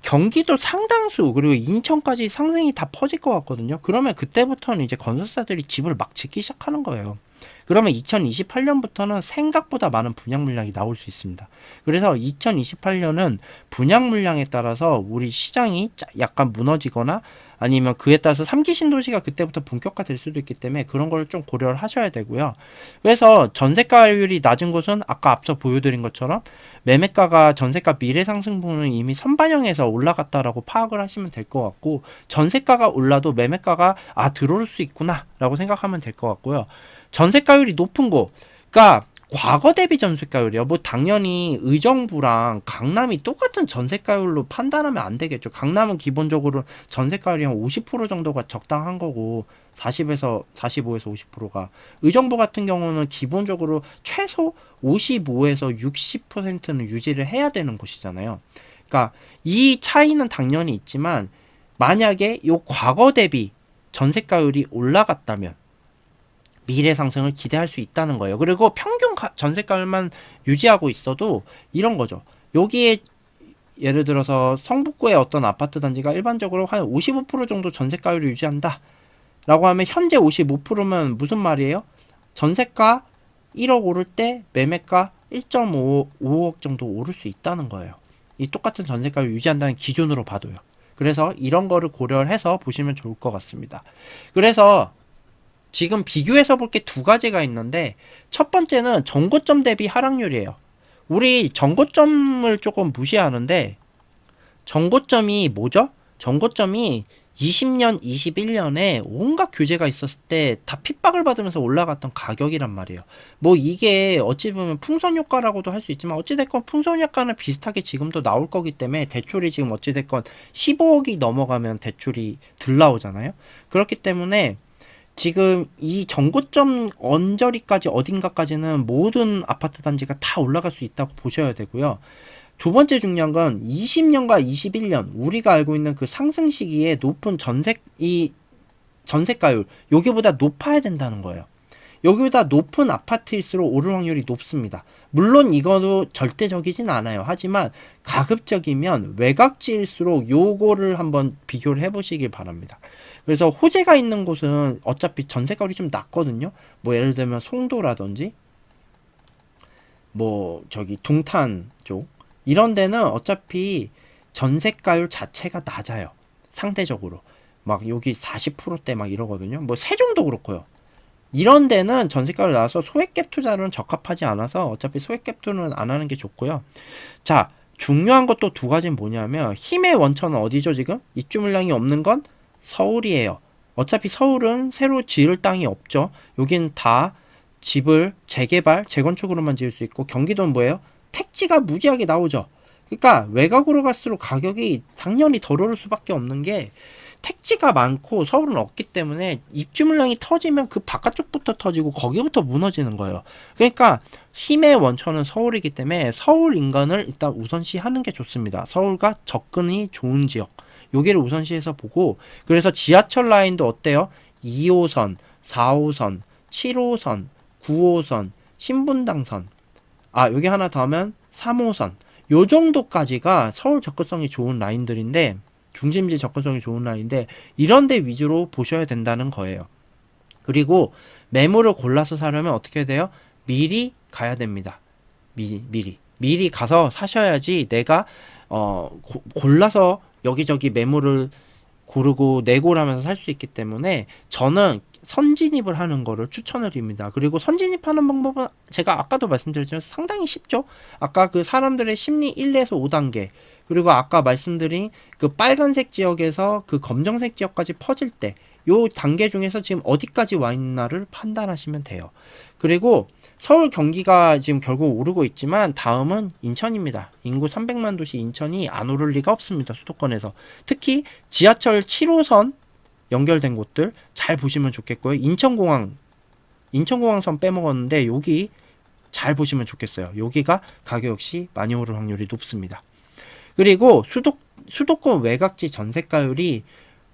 경기도 상당수 그리고 인천까지 상승이 다 퍼질 것 같거든요. 그러면 그때부터는 이제 건설사들이 집을 막 짓기 시작하는 거예요. 그러면 2028년부터는 생각보다 많은 분양 물량이 나올 수 있습니다. 그래서 2028년은 분양 물량에 따라서 우리 시장이 약간 무너지거나 아니면 그에 따라서 3기 신도시가 그때부터 본격화될 수도 있기 때문에 그런 걸 좀 고려를 하셔야 되고요. 그래서 전세가율이 낮은 곳은 아까 앞서 보여드린 것처럼 매매가가 전세가 미래 상승분은 이미 선반영해서 올라갔다라고 파악을 하시면 될 것 같고, 전세가가 올라도 매매가가 들어올 수 있구나 라고 생각하면 될 것 같고요. 전세가율이 높은 곳, 그러니까 과거 대비 전세가율이요. 뭐 당연히 의정부랑 강남이 똑같은 전세가율로 판단하면 안 되겠죠. 강남은 기본적으로 전세가율이 한 50% 정도가 적당한 거고 45에서 50%가, 의정부 같은 경우는 기본적으로 최소 55에서 60%는 유지를 해야 되는 곳이잖아요. 그러니까 이 차이는 당연히 있지만 만약에 요 과거 대비 전세가율이 올라갔다면 미래 상승을 기대할 수 있다는 거예요. 그리고 평균 전세가율만 유지하고 있어도 이런 거죠. 여기에 예를 들어서 성북구의 어떤 아파트 단지가 일반적으로 한 55% 정도 전세가율을 유지한다 라고 하면 현재 55%면 무슨 말이에요? 전세가 1억 오를 때 매매가 1.5억 정도 오를 수 있다는 거예요. 이 똑같은 전세가를 유지한다는 기준으로 봐도요. 그래서 이런 거를 고려를 해서 보시면 좋을 것 같습니다. 그래서 지금 비교해서 볼 게 두 가지가 있는데, 첫 번째는 전고점 대비 하락률이에요. 우리 전고점을 조금 무시하는데 전고점이 뭐죠? 전고점이 20년, 21년에 온갖 규제가 있었을 때 다 핍박을 받으면서 올라갔던 가격이란 말이에요. 뭐 이게 어찌 보면 풍선 효과라고도 할 수 있지만 어찌됐건 풍선 효과는 비슷하게 지금도 나올 거기 때문에 대출이 지금 어찌됐건 15억이 넘어가면 대출이 들 나오잖아요. 그렇기 때문에 지금 이 전고점 언저리까지 어딘가까지는 모든 아파트 단지가 다 올라갈 수 있다고 보셔야 되고요. 두 번째 중요한 건 20년과 21년 우리가 알고 있는 그 상승 시기에 높은 전세가율 여기보다 높아야 된다는 거예요. 여기보다 높은 아파트일수록 오를 확률이 높습니다. 물론 이거도 절대적이진 않아요. 하지만 가급적이면 외곽지일수록 요거를 한번 비교를 해보시길 바랍니다. 그래서 호재가 있는 곳은 어차피 전세가율이 좀 낮거든요. 뭐 예를 들면 송도라든지 뭐 저기 동탄 쪽 이런 데는 어차피 전세가율 자체가 낮아요. 상대적으로 막 여기 40%대 막 이러거든요. 뭐 세종도 그렇고요. 이런 데는 전세가를 나와서 소액갭 투자는 적합하지 않아서 어차피 소액갭 투자는 안 하는 게 좋고요. 자, 중요한 것도 두 가지는 뭐냐면 힘의 원천은 어디죠 지금? 입주 물량이 없는 건 서울이에요. 어차피 서울은 새로 지을 땅이 없죠. 여긴 다 집을 재개발, 재건축으로만 지을 수 있고, 경기도는 뭐예요? 택지가 무지하게 나오죠. 그러니까 외곽으로 갈수록 가격이 당연히 덜 오를 수밖에 없는 게 택지가 많고 서울은 없기 때문에 입주 물량이 터지면 그 바깥쪽부터 터지고 거기부터 무너지는 거예요. 그러니까 힘의 원천은 서울이기 때문에 서울 인근을 일단 우선시하는 게 좋습니다. 서울과 접근이 좋은 지역 여기를 우선시해서 보고, 그래서 지하철 라인도 어때요? 2호선, 4호선, 7호선, 9호선, 신분당선, 여기 하나 더 하면 3호선 요 정도까지가 서울 접근성이 좋은 라인들인데, 중심지 접근성이 좋은 라인인데 이런 데 위주로 보셔야 된다는 거예요. 그리고 매물을 골라서 사려면 어떻게 돼요? 미리 가야 됩니다. 미리 가서 사셔야지 내가 골라서 여기저기 매물을 고르고 내고라면서 살 수 있기 때문에 저는 선진입을 하는 거를 추천을 드립니다. 그리고 선진입하는 방법은 제가 아까도 말씀드렸지만 상당히 쉽죠. 아까 그 사람들의 심리 1에서 5단계, 그리고 아까 말씀드린 그 빨간색 지역에서 그 검정색 지역까지 퍼질 때 요 단계 중에서 지금 어디까지 와 있나를 판단하시면 돼요. 그리고 서울 경기가 지금 결국 오르고 있지만 다음은 인천입니다. 인구 300만 도시 인천이 안 오를 리가 없습니다. 수도권에서. 특히 지하철 7호선 연결된 곳들 잘 보시면 좋겠고요. 인천공항선 빼먹었는데 여기 잘 보시면 좋겠어요. 여기가 가격 역시 많이 오를 확률이 높습니다. 그리고 수도권 외곽지 전세가율이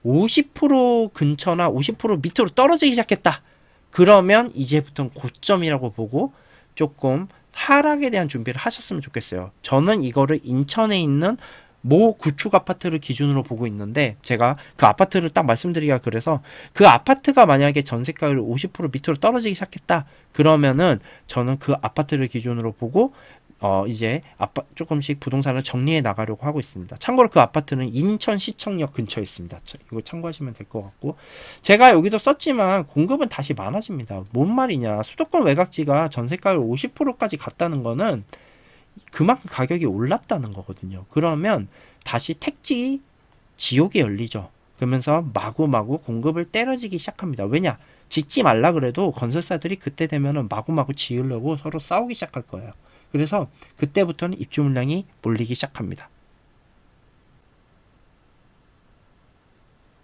50% 근처나 50% 밑으로 떨어지기 시작했다. 그러면 이제부터는 고점이라고 보고 조금 하락에 대한 준비를 하셨으면 좋겠어요. 저는 이거를 인천에 있는 모 구축 아파트를 기준으로 보고 있는데 제가 그 아파트를 딱 말씀드리기가 그래서 그 아파트가 만약에 전세가율이 50% 밑으로 떨어지기 시작했다. 그러면은 저는 그 아파트를 기준으로 보고 이제 조금씩 부동산을 정리해 나가려고 하고 있습니다. 참고로 그 아파트는 인천시청역 근처에 있습니다. 이거 참고하시면 될 것 같고, 제가 여기도 썼지만 공급은 다시 많아집니다. 뭔 말이냐, 수도권 외곽지가 전세가율 50%까지 갔다는 거는 그만큼 가격이 올랐다는 거거든요. 그러면 다시 택지 지옥이 열리죠. 그러면서 마구마구 공급을 때려지기 시작합니다. 왜냐, 짓지 말라 그래도 건설사들이 그때 되면은 마구마구 지으려고 서로 싸우기 시작할 거예요. 그래서 그때부터는 입주 물량이 몰리기 시작합니다.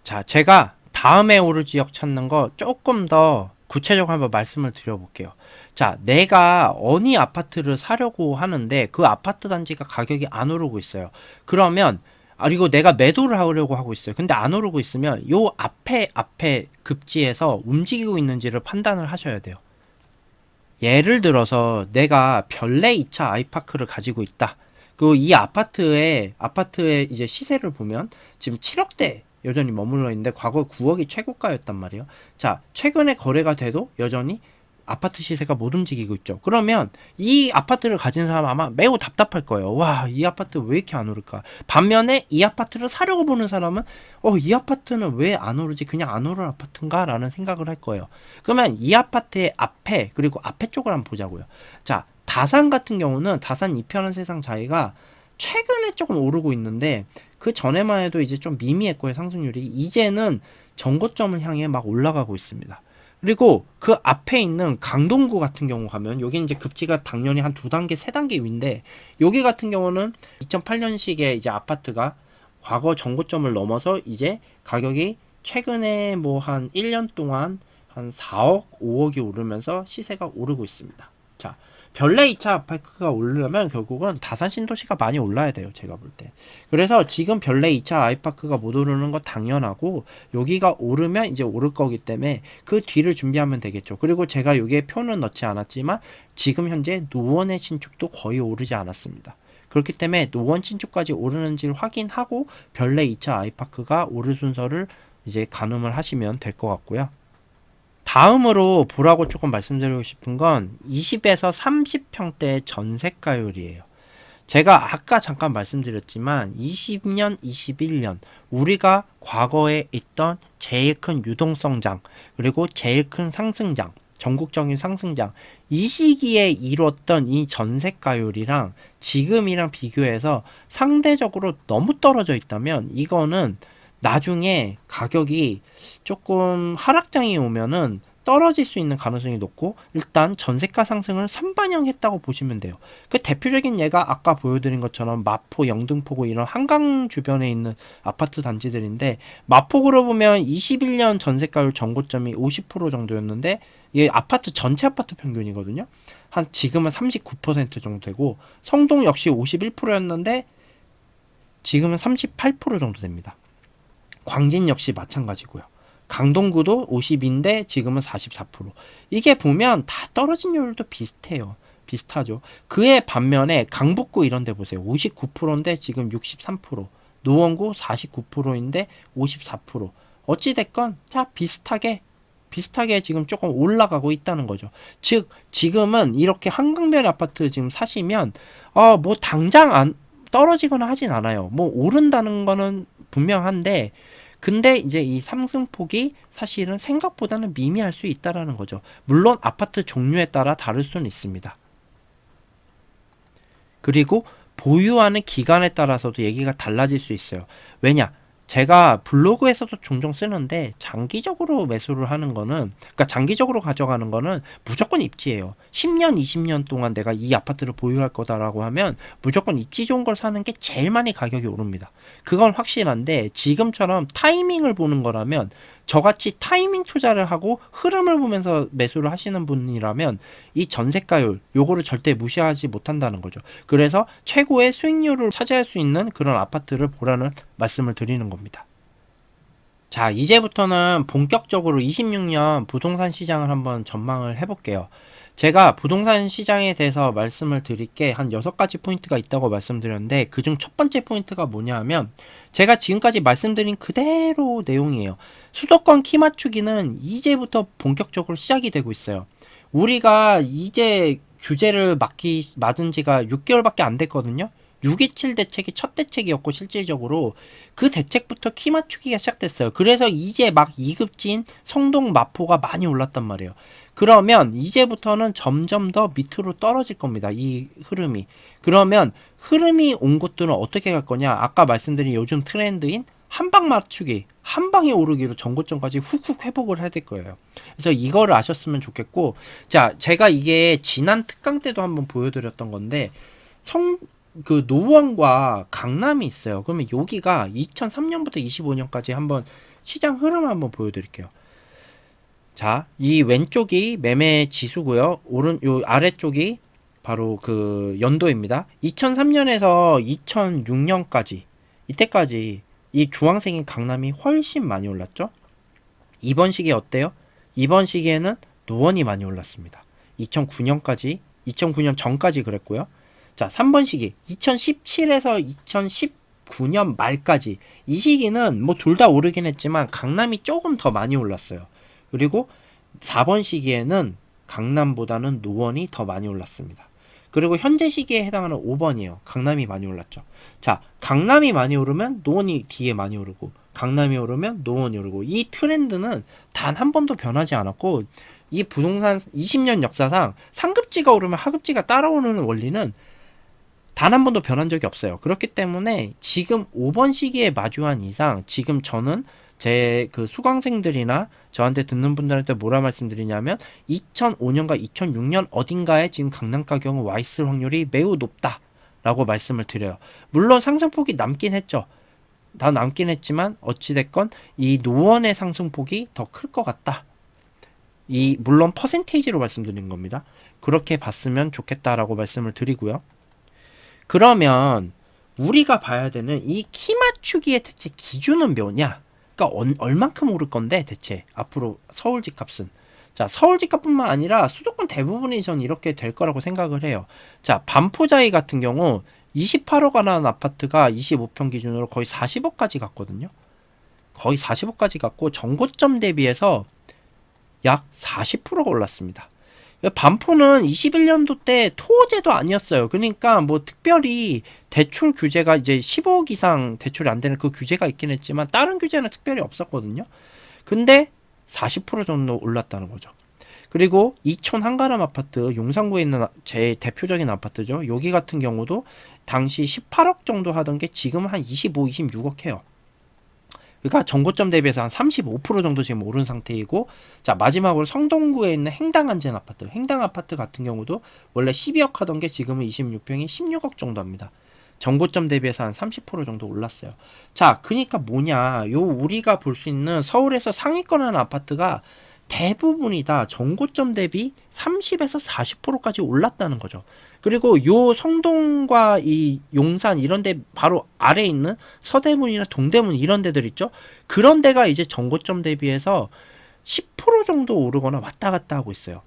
자, 제가 다음에 오를 지역 찾는 거 조금 더 구체적으로 한번 말씀을 드려볼게요. 자, 내가 어느 아파트를 사려고 하는데 그 아파트 단지가 가격이 안 오르고 있어요. 그러면 그리고 내가 매도를 하려고 하고 있어요. 근데 안 오르고 있으면 요 앞에 급지에서 움직이고 있는지를 판단을 하셔야 돼요. 예를 들어서 내가 별내 2차 아이파크를 가지고 있다. 그리고 이 아파트의 이제 시세를 보면 지금 7억대 여전히 머물러 있는데 과거 9억이 최고가였단 말이에요. 자, 최근에 거래가 돼도 여전히 아파트 시세가 못 움직이고 있죠. 그러면 이 아파트를 가진 사람 아마 매우 답답할 거예요. 와, 이 아파트 왜 이렇게 안 오를까? 반면에 이 아파트를 사려고 보는 사람은 이 아파트는 왜 안 오르지? 그냥 안 오를 아파트인가? 라는 생각을 할 거예요. 그러면 이 아파트의 앞에, 그리고 앞에 쪽을 한번 보자고요. 자, 다산 같은 경우는 다산 이편한 세상 자리가 최근에 조금 오르고 있는데 그 전에만 해도 이제 좀 미미했고요. 상승률이. 이제는 전고점을 향해 막 올라가고 있습니다. 그리고 그 앞에 있는 강동구 같은 경우 가면 여기 이제 급지가 당연히 한 2단계, 3단계 위인데 여기 같은 경우는 2008년식의 이제 아파트가 과거 전고점을 넘어서 이제 가격이 최근에 뭐 한 1년 동안 한 4억, 5억이 오르면서 시세가 오르고 있습니다. 자, 별내 2차 아파트가 오르려면 결국은 다산 신도시가 많이 올라야 돼요. 제가 볼 때. 그래서 지금 별내 2차 아이파크가 못 오르는 거 당연하고 여기가 오르면 이제 오를 거기 때문에 그 뒤를 준비하면 되겠죠. 그리고 제가 여기에 표는 넣지 않았지만 지금 현재 노원의 신축도 거의 오르지 않았습니다. 그렇기 때문에 노원 신축까지 오르는지를 확인하고 별내 2차 아이파크가 오를 순서를 이제 가늠을 하시면 될 것 같고요. 다음으로 보라고 조금 말씀드리고 싶은 건 20에서 30평대 전세가율이에요. 제가 아까 잠깐 말씀드렸지만 20년, 21년 우리가 과거에 있던 제일 큰 유동성장 그리고 제일 큰 상승장, 전국적인 상승장, 이 시기에 이뤘던 이 전세가율이랑 지금이랑 비교해서 상대적으로 너무 떨어져 있다면 이거는 나중에 가격이 조금 하락장이 오면은 떨어질 수 있는 가능성이 높고 일단 전세가 상승을 선반영했다고 보시면 돼요. 그 대표적인 예가 아까 보여드린 것처럼 마포, 영등포구 이런 한강 주변에 있는 아파트 단지들인데 마포구로 보면 21년 전세가율 전고점이 50% 정도였는데 이게 아파트 전체 아파트 평균이거든요. 한 지금은 39% 정도 되고 성동 역시 51%였는데 지금은 38% 정도 됩니다. 광진 역시 마찬가지고요. 강동구도 50인데 지금은 44%. 이게 보면 다 떨어진 율도 비슷해요. 비슷하죠. 그에 반면에 강북구 이런 데 보세요. 59%인데 지금 63%. 노원구 49%인데 54%. 어찌됐건 자 비슷하게 지금 조금 올라가고 있다는 거죠. 즉 지금은 이렇게 한강변 아파트 지금 사시면 뭐 당장 안 떨어지거나 하진 않아요. 뭐 오른다는 거는 분명한데 근데 이제 이 상승폭이 사실은 생각보다는 미미할 수 있다라는 거죠. 물론 아파트 종류에 따라 다를 수는 있습니다. 그리고 보유하는 기간에 따라서도 얘기가 달라질 수 있어요. 왜냐? 제가 블로그에서도 종종 쓰는데 장기적으로 매수를 하는 거는 그러니까 장기적으로 가져가는 거는 무조건 입지예요. 10년, 20년 동안 내가 이 아파트를 보유할 거다라고 하면 무조건 입지 좋은 걸 사는 게 제일 많이 가격이 오릅니다. 그건 확실한데 지금처럼 타이밍을 보는 거라면 저같이 타이밍 투자를 하고 흐름을 보면서 매수를 하시는 분이라면 이 전세가율 요거를 절대 무시하지 못한다는 거죠. 그래서 최고의 수익률을 차지할 수 있는 그런 아파트를 보라는 말씀을 드리는 겁니다. 자, 이제부터는 본격적으로 26년 부동산 시장을 한번 전망을 해볼게요. 제가 부동산 시장에 대해서 말씀을 드릴 게 한 6가지 포인트가 있다고 말씀드렸는데 그중 첫 번째 포인트가 뭐냐 하면 제가 지금까지 말씀드린 그대로 내용이에요. 수도권 키 맞추기는 이제부터 본격적으로 시작이 되고 있어요. 우리가 이제 규제를 맞은 지가 6개월밖에 안 됐거든요. 627 대책이 첫 대책이었고 실질적으로 그 대책부터 키 맞추기가 시작됐어요. 그래서 이제 막 이급진 성동 마포가 많이 올랐단 말이에요. 그러면 이제부터는 점점 더 밑으로 떨어질 겁니다. 이 흐름이. 그러면 흐름이 온 곳들은 어떻게 갈 거냐? 아까 말씀드린 요즘 트렌드인 한방 맞추기, 한 방에 오르기로 전고점까지 훅훅 회복을 해야 될 거예요. 그래서 이거를 아셨으면 좋겠고, 자, 제가 이게 지난 특강 때도 한번 보여드렸던 건데, 노원과 강남이 있어요. 그러면 여기가 2003년부터 25년까지 한번 시장 흐름을 한번 보여드릴게요. 자, 이 왼쪽이 매매 지수고요. 요 아래쪽이 바로 그 연도입니다. 2003년에서 2006년까지 이때까지 이 주황색인 강남이 훨씬 많이 올랐죠. 이번 시기에 어때요? 이번 시기에는 노원이 많이 올랐습니다. 2009년까지 2009년 전까지 그랬고요. 자, 3번 시기 2017에서 2019년 말까지 이 시기는 뭐 둘 다 오르긴 했지만 강남이 조금 더 많이 올랐어요. 그리고 4번 시기에는 강남보다는 노원이 더 많이 올랐습니다. 그리고 현재 시기에 해당하는 5번이에요. 강남이 많이 올랐죠. 자, 강남이 많이 오르면 노원이 뒤에 많이 오르고 강남이 오르면 노원이 오르고 이 트렌드는 단 한 번도 변하지 않았고 이 부동산 20년 역사상 상급지가 오르면 하급지가 따라오는 원리는 단 한 번도 변한 적이 없어요. 그렇기 때문에 지금 5번 시기에 마주한 이상 지금 저는 제 그 수강생들이나 저한테 듣는 분들한테 뭐라 말씀드리냐면 2005년과 2006년 어딘가에 지금 강남 가격은 와 있을 확률이 매우 높다 라고 말씀을 드려요. 물론 상승폭이 남긴 했죠. 다 남긴 했지만 어찌됐건 이 노원의 상승폭이 더 클 것 같다. 물론 퍼센테이지로 말씀드린 겁니다. 그렇게 봤으면 좋겠다라고 말씀을 드리고요. 그러면 우리가 봐야 되는 이 키 맞추기의 대체 기준은 뭐냐? 그러니까 얼만큼 오를 건데 대체 앞으로 서울 집값은. 자, 서울 집값뿐만 아니라 수도권 대부분이 전 이렇게 될 거라고 생각을 해요. 자, 반포자이 같은 경우 28억가 나온 아파트가 25평 기준으로 거의 40억까지 갔거든요. 거의 40억까지 갔고 전고점 대비해서 약 40%가 올랐습니다. 반포는 21년도 때 토호제도 아니었어요. 그러니까 뭐 특별히 대출 규제가 이제 10억 이상 대출이 안 되는 그 규제가 있긴 했지만 다른 규제는 특별히 없었거든요. 근데 40% 정도 올랐다는 거죠. 그리고 이촌 한가람 아파트 용산구에 있는 제 대표적인 아파트죠. 여기 같은 경우도 당시 18억 정도 하던 게 지금 한 25, 26억 해요. 그러니까 전고점 대비해서 한 35% 정도 지금 오른 상태이고, 자, 마지막으로 성동구에 있는 행당 안전 아파트, 행당 아파트 같은 경우도 원래 12억 하던 게 지금은 26평이 16억 정도 합니다. 전고점 대비해서 한 30% 정도 올랐어요. 자, 그러니까 뭐냐, 우리가 볼 수 있는 서울에서 상위권 하는 아파트가 대부분이 다 전고점 대비 30에서 40%까지 올랐다는 거죠. 그리고 요 성동과 이 용산 이런 데 바로 아래에 있는 서대문이나 동대문 이런 데들 있죠. 그런 데가 이제 전고점 대비해서 10% 정도 오르거나 왔다 갔다 하고 있어요.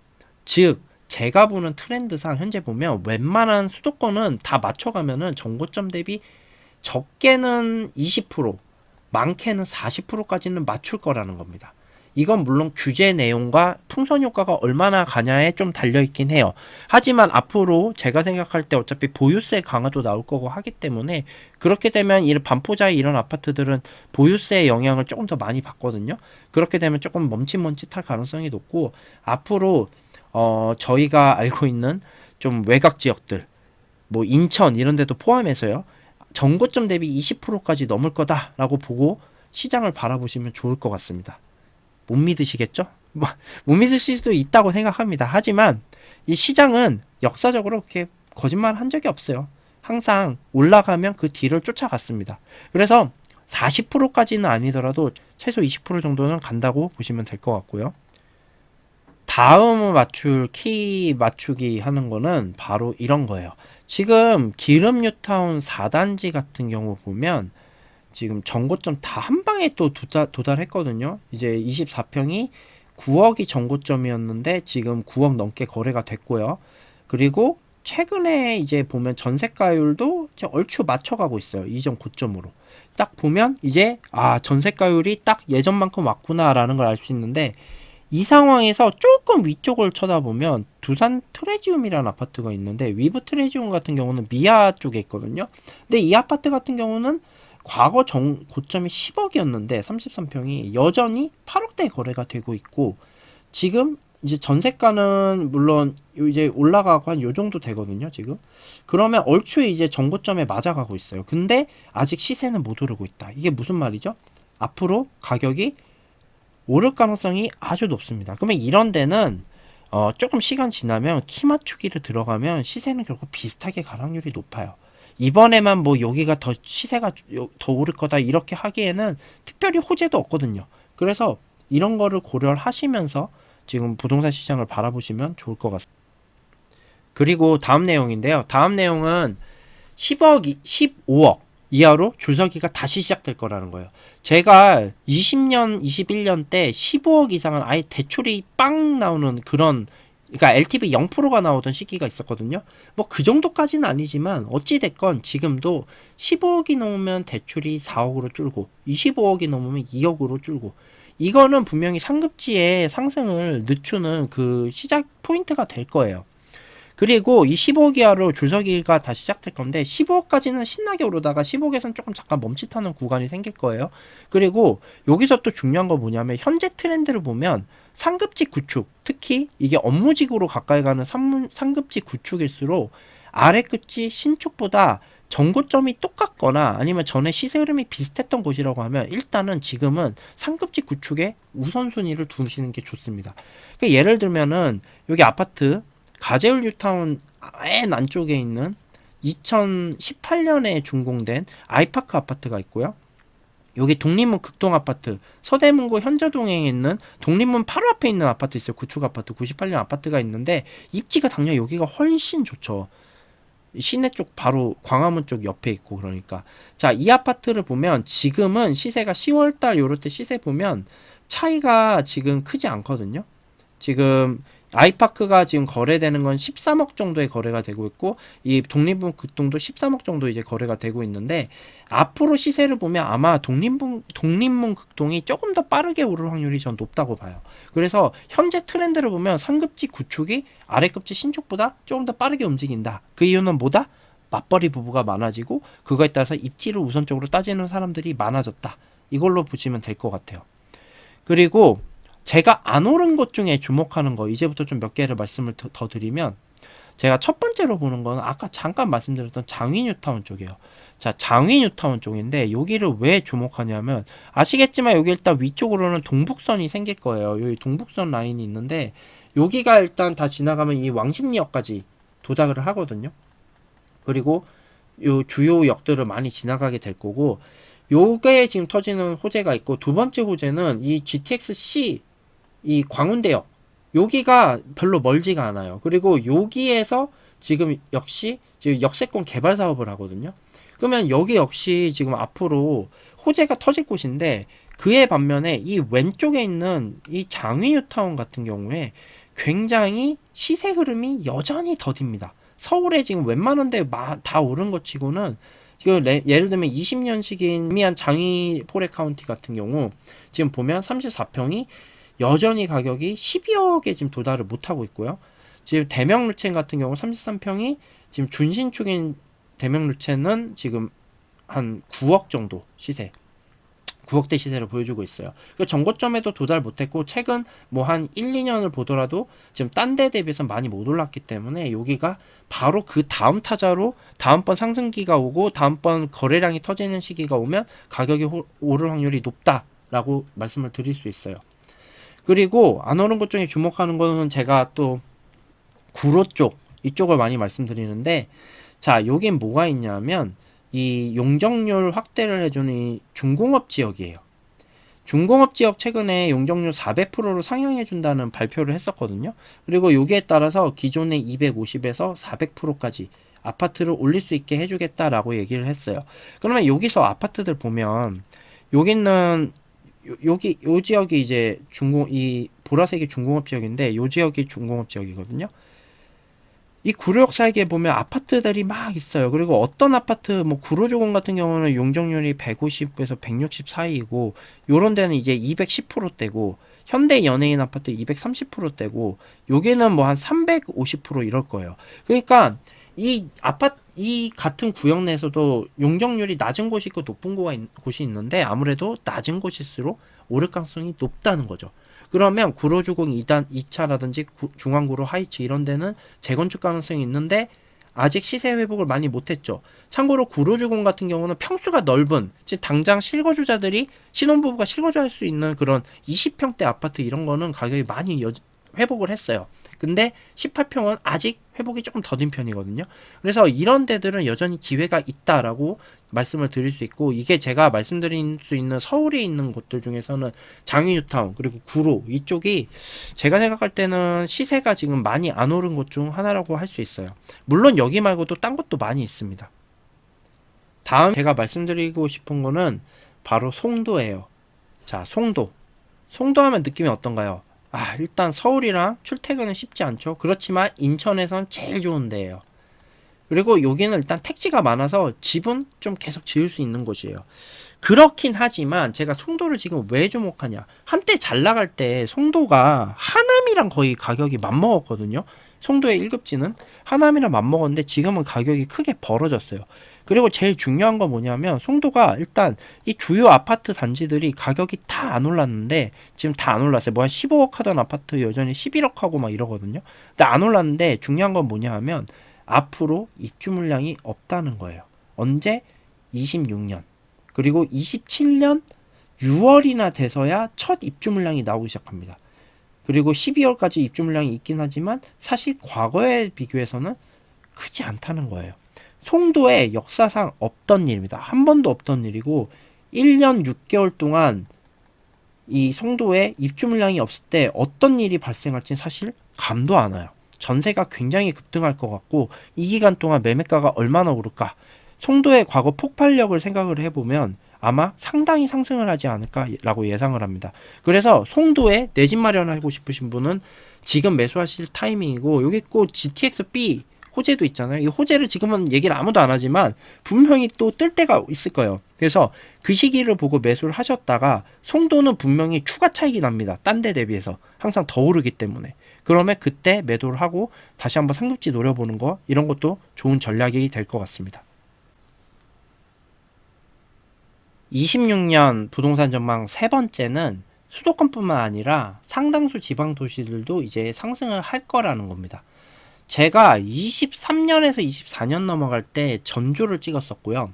즉 제가 보는 트렌드상 현재 보면 웬만한 수도권은 다 맞춰가면은 전고점 대비 적게는 20%, 많게는 40%까지는 맞출 거라는 겁니다. 이건 물론 규제 내용과 풍선 효과가 얼마나 가냐에 좀 달려있긴 해요. 하지만 앞으로 제가 생각할 때 어차피 보유세 강화도 나올 거고 하기 때문에 그렇게 되면 이 반포자의 이런 아파트들은 보유세의 영향을 조금 더 많이 받거든요. 그렇게 되면 조금 멈칫멈칫할 가능성이 높고 앞으로 저희가 알고 있는 좀 외곽 지역들 뭐 인천 이런 데도 포함해서요. 전고점 대비 20%까지 넘을 거다라고 보고 시장을 바라보시면 좋을 것 같습니다. 못 믿으시겠죠? 못 믿으실 수도 있다고 생각합니다. 하지만 이 시장은 역사적으로 그렇게 거짓말 한 적이 없어요. 항상 올라가면 그 뒤를 쫓아갔습니다. 그래서 40%까지는 아니더라도 최소 20% 정도는 간다고 보시면 될 것 같고요. 다음 맞출 키 맞추기 하는 거는 바로 이런 거예요. 지금 기름 뉴타운 4단지 같은 경우 보면 지금 전고점 다 한 방에 또 도달했거든요. 이제 24평이 9억이 전고점이었는데 지금 9억 넘게 거래가 됐고요. 그리고 최근에 이제 보면 전세가율도 이제 얼추 맞춰가고 있어요. 이전 고점으로. 딱 보면 이제 전세가율이 딱 예전만큼 왔구나라는 걸 알 수 있는데, 이 상황에서 조금 위쪽을 쳐다보면 두산 트레지움이라는 아파트가 있는데, 위브 트레지움 같은 경우는 미아 쪽에 있거든요. 근데 이 아파트 같은 경우는 과거 고점이 10억이었는데 33평이 여전히 8억대 거래가 되고 있고, 지금 이제 전세가는 물론 이제 올라가고 한 요 정도 되거든요, 지금. 그러면 얼추 이제 전고점에 맞아가고 있어요. 근데 아직 시세는 못 오르고 있다. 이게 무슨 말이죠? 앞으로 가격이 오를 가능성이 아주 높습니다. 그러면 이런 데는 조금 시간 지나면 키 맞추기를 들어가면 시세는 결국 비슷하게 갈 확률이 높아요. 이번에만 뭐 여기가 더 시세가 더 오를 거다 이렇게 하기에는 특별히 호재도 없거든요. 그래서 이런 거를 고려를 하시면서 지금 부동산 시장을 바라보시면 좋을 것 같습니다. 그리고 다음 내용인데요. 다음 내용은 10억, 15억 이하로 줄서기가 다시 시작될 거라는 거예요. 제가 20년, 21년 때 15억 이상은 아예 대출이 빵 나오는 그런, 그러니까 LTV 0%가 나오던 시기가 있었거든요. 뭐 그 정도까지는 아니지만 어찌됐건 지금도 15억이 넘으면 대출이 4억으로 줄고 25억이 넘으면 2억으로 줄고, 이거는 분명히 상급지의 상승을 늦추는 그 시작 포인트가 될 거예요. 그리고 이 15억 이하로 줄서기가 다시 시작될 건데, 15억까지는 신나게 오르다가 15억에서는 조금 잠깐 멈칫하는 구간이 생길 거예요. 그리고 여기서 또 중요한 거 뭐냐면, 현재 트렌드를 보면 상급지 구축, 특히 이게 업무직으로 가까이 가는 상급지 구축일수록 아래 끝이 신축보다 전고점이 똑같거나 아니면 전에 시세 흐름이 비슷했던 곳이라고 하면 일단은 지금은 상급지 구축에 우선순위를 두시는 게 좋습니다. 그러니까 예를 들면은 여기 아파트 가재울 뉴타운 맨 안쪽에 있는 2018년에 준공된 아이파크 아파트가 있고요. 여기 독립문 극동 아파트, 서대문구 현저동에 있는 독립문 바로 앞에 있는 아파트 있어요. 구축 아파트, 98년 아파트가 있는데 입지가 당연히 여기가 훨씬 좋죠. 시내 쪽 바로 광화문 쪽 옆에 있고. 그러니까 자, 이 아파트를 보면 지금은 시세가 10월달 요럴 때 시세 보면 차이가 지금 크지 않거든요. 지금 아이파크가 지금 거래되는 건 13억 정도의 거래가 되고 있고, 이 독립문 극동도 13억 정도 이제 거래가 되고 있는데, 앞으로 시세를 보면 아마 독립문 극동이 조금 더 빠르게 오를 확률이 전 높다고 봐요. 그래서 현재 트렌드를 보면 상급지 구축이 아래급지 신축보다 조금 더 빠르게 움직인다. 그 이유는 뭐다? 맞벌이 부부가 많아지고 그거에 따라서 입지를 우선적으로 따지는 사람들이 많아졌다. 이걸로 보시면 될 것 같아요. 그리고 제가 안 오른 것 중에 주목하는 거 이제부터 좀 몇 개를 말씀을 더 드리면, 제가 첫 번째로 보는 거는 아까 잠깐 말씀드렸던 장위 뉴타운 쪽이에요. 자, 장위 뉴타운 쪽인데 여기를 왜 주목하냐면, 아시겠지만 여기 일단 위쪽으로는 동북선이 생길 거예요. 여기 동북선 라인이 있는데 여기가 일단 다 지나가면 이 왕십리역까지 도착을 하거든요. 그리고 요 주요 역들을 많이 지나가게 될 거고, 요게 지금 터지는 호재가 있고, 두 번째 호재는 이 GTX-C 이 광운대역, 여기가 별로 멀지가 않아요. 그리고 여기에서 지금 역시 지금 역세권 개발 사업을 하거든요. 그러면 여기 역시 지금 앞으로 호재가 터질 곳인데, 그에 반면에 이 왼쪽에 있는 이 장위 뉴타운 같은 경우에 굉장히 시세 흐름이 여전히 더딥니다. 서울에 지금 웬만한 데 다 오른 것 치고는, 지금 예를 들면 20년식인 미안 장위 포레 카운티 같은 경우 지금 보면 34평이 여전히 가격이 12억에 지금 도달을 못하고 있고요. 지금 대명 루첸 같은 경우 33평이 지금 준신축인 대명 루첸은 지금 한 9억 정도 시세. 9억대 시세를 보여주고 있어요. 그 전고점에도 도달 못했고 최근 뭐 한 1, 2년을 보더라도 지금 딴 데 대비해서 많이 못 올랐기 때문에 여기가 바로 그 다음 타자로 다음번 상승기가 오고 다음번 거래량이 터지는 시기가 오면 가격이 오를 확률이 높다라고 말씀을 드릴 수 있어요. 그리고 안 오른 것 중에 주목하는 거는 제가 또 구로 쪽 이쪽을 많이 말씀드리는데, 자 여긴 뭐가 있냐면 이 용적률 확대를 해주는 이 중공업 지역이에요. 중공업 지역 최근에 용적률 400%로 상향해준다는 발표를 했었거든요. 그리고 여기에 따라서 기존의 250에서 400%까지 아파트를 올릴 수 있게 해주겠다라고 얘기를 했어요. 그러면 여기서 아파트들 보면 여기는 여기 요 지역이 이제 이 보라색이 중공업 지역인데 요 지역이 중공업 지역이거든요. 이 구로역 사이에 보면 아파트들이 막 있어요. 그리고 어떤 아파트, 뭐 구로조공 같은 경우는 용적률이 150에서 160 사이이고, 요런 데는 이제 210%대고, 현대 연예인 아파트 230%대고, 여기는 뭐 한 350% 이럴 거예요. 그러니까 이 같은 구역 내에서도 용적률이 낮은 곳이 있고 높은 곳이 있는데, 아무래도 낮은 곳일수록 오를 가능성이 높다는 거죠. 그러면 구로주공 2단 2차라든지 중앙구로 하이츠 이런 데는 재건축 가능성이 있는데 아직 시세 회복을 많이 못했죠. 참고로 구로주공 같은 경우는 평수가 넓은, 즉 당장 실거주자들이 신혼부부가 실거주할 수 있는 그런 20평대 아파트 이런 거는 가격이 많이 회복을 했어요. 근데 18평은 아직 회복이 조금 더딘 편이거든요. 그래서 이런 데들은 여전히 기회가 있다라고 말씀을 드릴 수 있고, 이게 제가 말씀드릴 수 있는 서울에 있는 곳들 중에서는 장위뉴타운 그리고 구로 이쪽이 제가 생각할 때는 시세가 지금 많이 안 오른 곳 중 하나라고 할 수 있어요. 물론 여기 말고도 딴 곳도 많이 있습니다. 다음 제가 말씀드리고 싶은 거는 바로 송도예요. 자, 송도 하면 느낌이 어떤가요? 일단 서울이랑 출퇴근은 쉽지 않죠. 그렇지만 인천에선 제일 좋은 데예요. 그리고 여기는 일단 택지가 많아서 집은 좀 계속 지을 수 있는 곳이에요. 그렇긴 하지만 제가 송도를 지금 왜 주목하냐, 한때 잘 나갈 때 송도가 하남이랑 거의 가격이 맞먹었거든요. 송도의 1급지는 하남이랑 맞먹었는데 지금은 가격이 크게 벌어졌어요. 그리고 제일 중요한 건 뭐냐면 송도가 일단 이 주요 아파트 단지들이 가격이 다 안 올랐는데 지금 다 안 올랐어요. 뭐 한 15억 하던 아파트 여전히 11억 하고 막 이러거든요. 근데 안 올랐는데 중요한 건 뭐냐 하면 앞으로 입주 물량이 없다는 거예요. 언제? 26년 그리고 27년 6월이나 돼서야 첫 입주 물량이 나오기 시작합니다. 그리고 12월까지 입주 물량이 있긴 하지만 사실 과거에 비교해서는 크지 않다는 거예요. 송도에 역사상 없던 일입니다. 한 번도 없던 일이고 1년 6개월 동안 이 송도에 입주 물량이 없을 때 어떤 일이 발생할지는 사실 감도 안 와요. 전세가 굉장히 급등할 것 같고 이 기간 동안 매매가가 얼마나 오를까, 송도의 과거 폭발력을 생각을 해보면 아마 상당히 상승을 하지 않을까라고 예상을 합니다. 그래서 송도에 내 집 마련하고 싶으신 분은 지금 매수하실 타이밍이고, 여기 꼭 GTX-B 호재도 있잖아요. 이 호재를 지금은 얘기를 아무도 안 하지만 분명히 또 뜰 때가 있을 거예요. 그래서 그 시기를 보고 매수를 하셨다가 송도는 분명히 추가 차익이 납니다. 딴 데 대비해서 항상 더 오르기 때문에. 그러면 그때 매도를 하고 다시 한번 상급지 노려보는 거, 이런 것도 좋은 전략이 될 것 같습니다. 26년 부동산 전망 세 번째는 수도권뿐만 아니라 상당수 지방 도시들도 이제 상승을 할 거라는 겁니다. 제가 23년에서 24년 넘어갈 때 전주를 찍었었고요.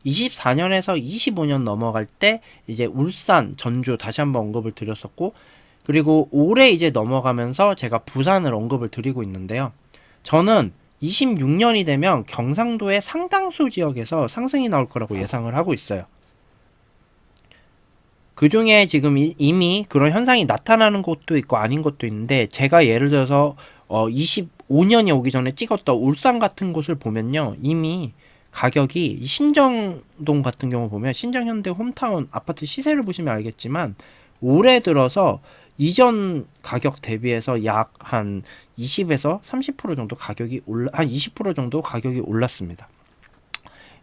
24년에서 25년 넘어갈 때 이제 울산, 전주 다시 한번 언급을 드렸었고, 그리고 올해 이제 넘어가면서 제가 부산을 언급을 드리고 있는데요. 저는 26년이 되면 경상도의 상당수 지역에서 상승이 나올 거라고 예상을 하고 있어요. 그 중에 지금 이미 그런 현상이 나타나는 곳도 있고 아닌 곳도 있는데, 제가 예를 들어서 25년이 오기 전에 찍었던 울산 같은 곳을 보면요, 이미 가격이 신정동 같은 경우 보면 신정현대 홈타운 아파트 시세를 보시면 알겠지만 올해 들어서 이전 가격 대비해서 약 한 20에서 30% 정도 가격이 한 20% 정도 가격이 올랐습니다.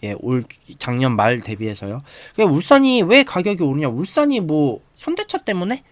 예, 작년 말 대비해서요. 그러니까 울산이 왜 가격이 오르냐? 울산이 뭐 현대차 때문에?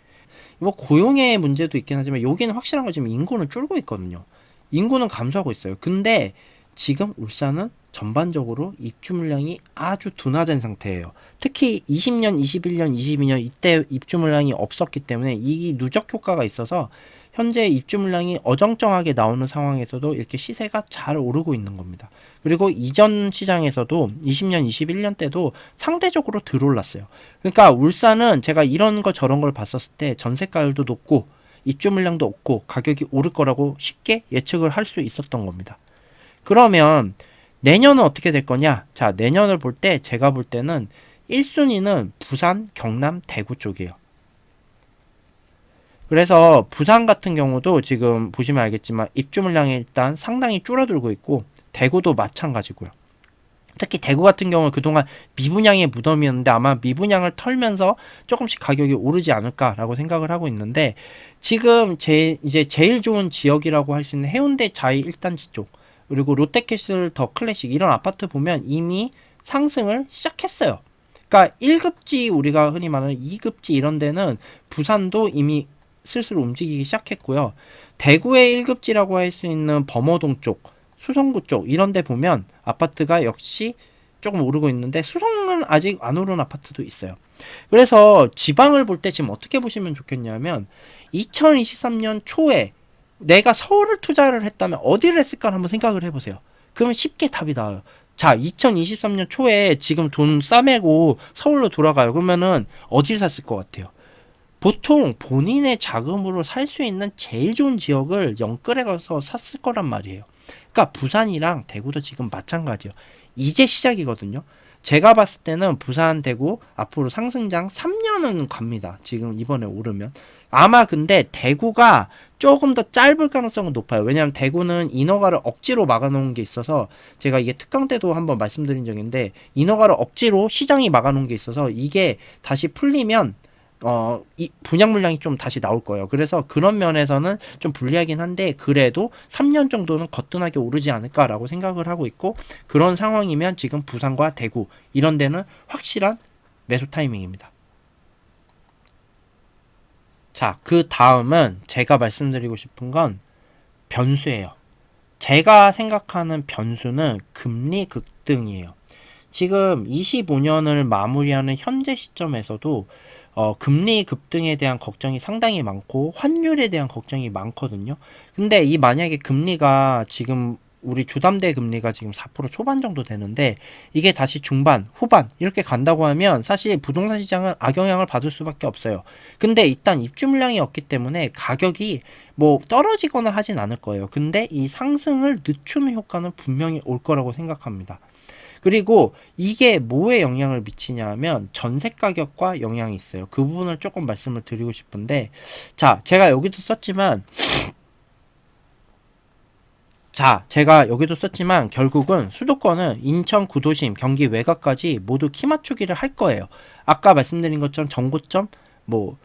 뭐 고용의 문제도 있긴 하지만 여기는 확실한 건 지금 인구는 줄고 있거든요. 인구는 감소하고 있어요. 근데 지금 울산은 전반적으로 입주 물량이 아주 둔화된 상태예요. 특히 20년, 21년, 22년 이때 입주 물량이 없었기 때문에 이 누적 효과가 있어서 현재 입주 물량이 어정쩡하게 나오는 상황에서도 이렇게 시세가 잘 오르고 있는 겁니다. 그리고 이전 시장에서도 20년, 21년 때도 상대적으로 덜 올랐어요. 그러니까 울산은 제가 이런 거 저런 걸 봤었을 때 전세가율도 높고 입주 물량도 없고 가격이 오를 거라고 쉽게 예측을 할 수 있었던 겁니다. 그러면 내년은 어떻게 될 거냐? 자, 내년을 볼 때 제가 볼 때는 1순위는 부산, 경남, 대구 쪽이에요. 그래서 부산 같은 경우도 지금 보시면 알겠지만 입주 물량이 일단 상당히 줄어들고 있고 대구도 마찬가지고요. 특히 대구 같은 경우는 그동안 미분양의 무덤이었는데 아마 미분양을 털면서 조금씩 가격이 오르지 않을까라고 생각을 하고 있는데 지금 이제 제일 좋은 지역이라고 할 수 있는 해운대 자이 1단지 쪽 그리고 롯데캐슬 더 클래식 이런 아파트 보면 이미 상승을 시작했어요. 그러니까 1급지 우리가 흔히 말하는 2급지 이런 데는 부산도 이미 슬슬 움직이기 시작했고요. 대구의 1급지라고 할 수 있는 범어동 쪽, 수성구 쪽 이런 데 보면 아파트가 역시 조금 오르고 있는데 수성은 아직 안 오른 아파트도 있어요. 그래서 지방을 볼 때 지금 어떻게 보시면 좋겠냐면 2023년 초에 내가 서울을 투자를 했다면 어디를 했을까 한번 생각을 해보세요. 그러면 쉽게 답이 나와요. 자, 2023년 초에 지금 돈 싸매고 서울로 돌아가요. 그러면은 어디를 샀을 것 같아요? 보통 본인의 자금으로 살 수 있는 제일 좋은 지역을 영끌에 가서 샀을 거란 말이에요. 그러니까 부산이랑 대구도 지금 마찬가지예요. 이제 시작이거든요. 제가 봤을 때는 부산, 대구 앞으로 상승장 3년은 갑니다. 지금 이번에 오르면. 아마 근데 대구가 조금 더 짧을 가능성은 높아요. 왜냐하면 대구는 인허가를 억지로 막아놓은 게 있어서 제가 이게 특강 때도 한번 말씀드린 적인데 인허가를 억지로 시장이 막아놓은 게 있어서 이게 다시 풀리면 이 분양 물량이 좀 다시 나올 거예요. 그래서 그런 면에서는 좀 불리하긴 한데 그래도 3년 정도는 거뜬하게 오르지 않을까라고 생각을 하고 있고 그런 상황이면 지금 부산과 대구 이런 데는 확실한 매수 타이밍입니다. 자, 그 다음은 제가 말씀드리고 싶은 건 변수예요. 제가 생각하는 변수는 금리 급등이에요. 지금 25년을 마무리하는 현재 시점에서도 금리 급등에 대한 걱정이 상당히 많고 환율에 대한 걱정이 많거든요. 근데 이 만약에 금리가 지금 우리 주담대 금리가 지금 4% 초반 정도 되는데 이게 다시 중반, 후반 이렇게 간다고 하면 사실 부동산 시장은 악영향을 받을 수밖에 없어요. 근데 일단 입주 물량이 없기 때문에 가격이 뭐 떨어지거나 하진 않을 거예요. 근데 이 상승을 늦추는 효과는 분명히 올 거라고 생각합니다. 그리고 이게 뭐에 영향을 미치냐 하면 전세 가격과 영향이 있어요. 그 부분을 조금 말씀을 드리고 싶은데 자, 제가 여기도 썼지만 결국은 수도권은 인천 구도심, 경기 외곽까지 모두 키 맞추기를 할 거예요. 아까 말씀드린 것처럼 정고점 뭐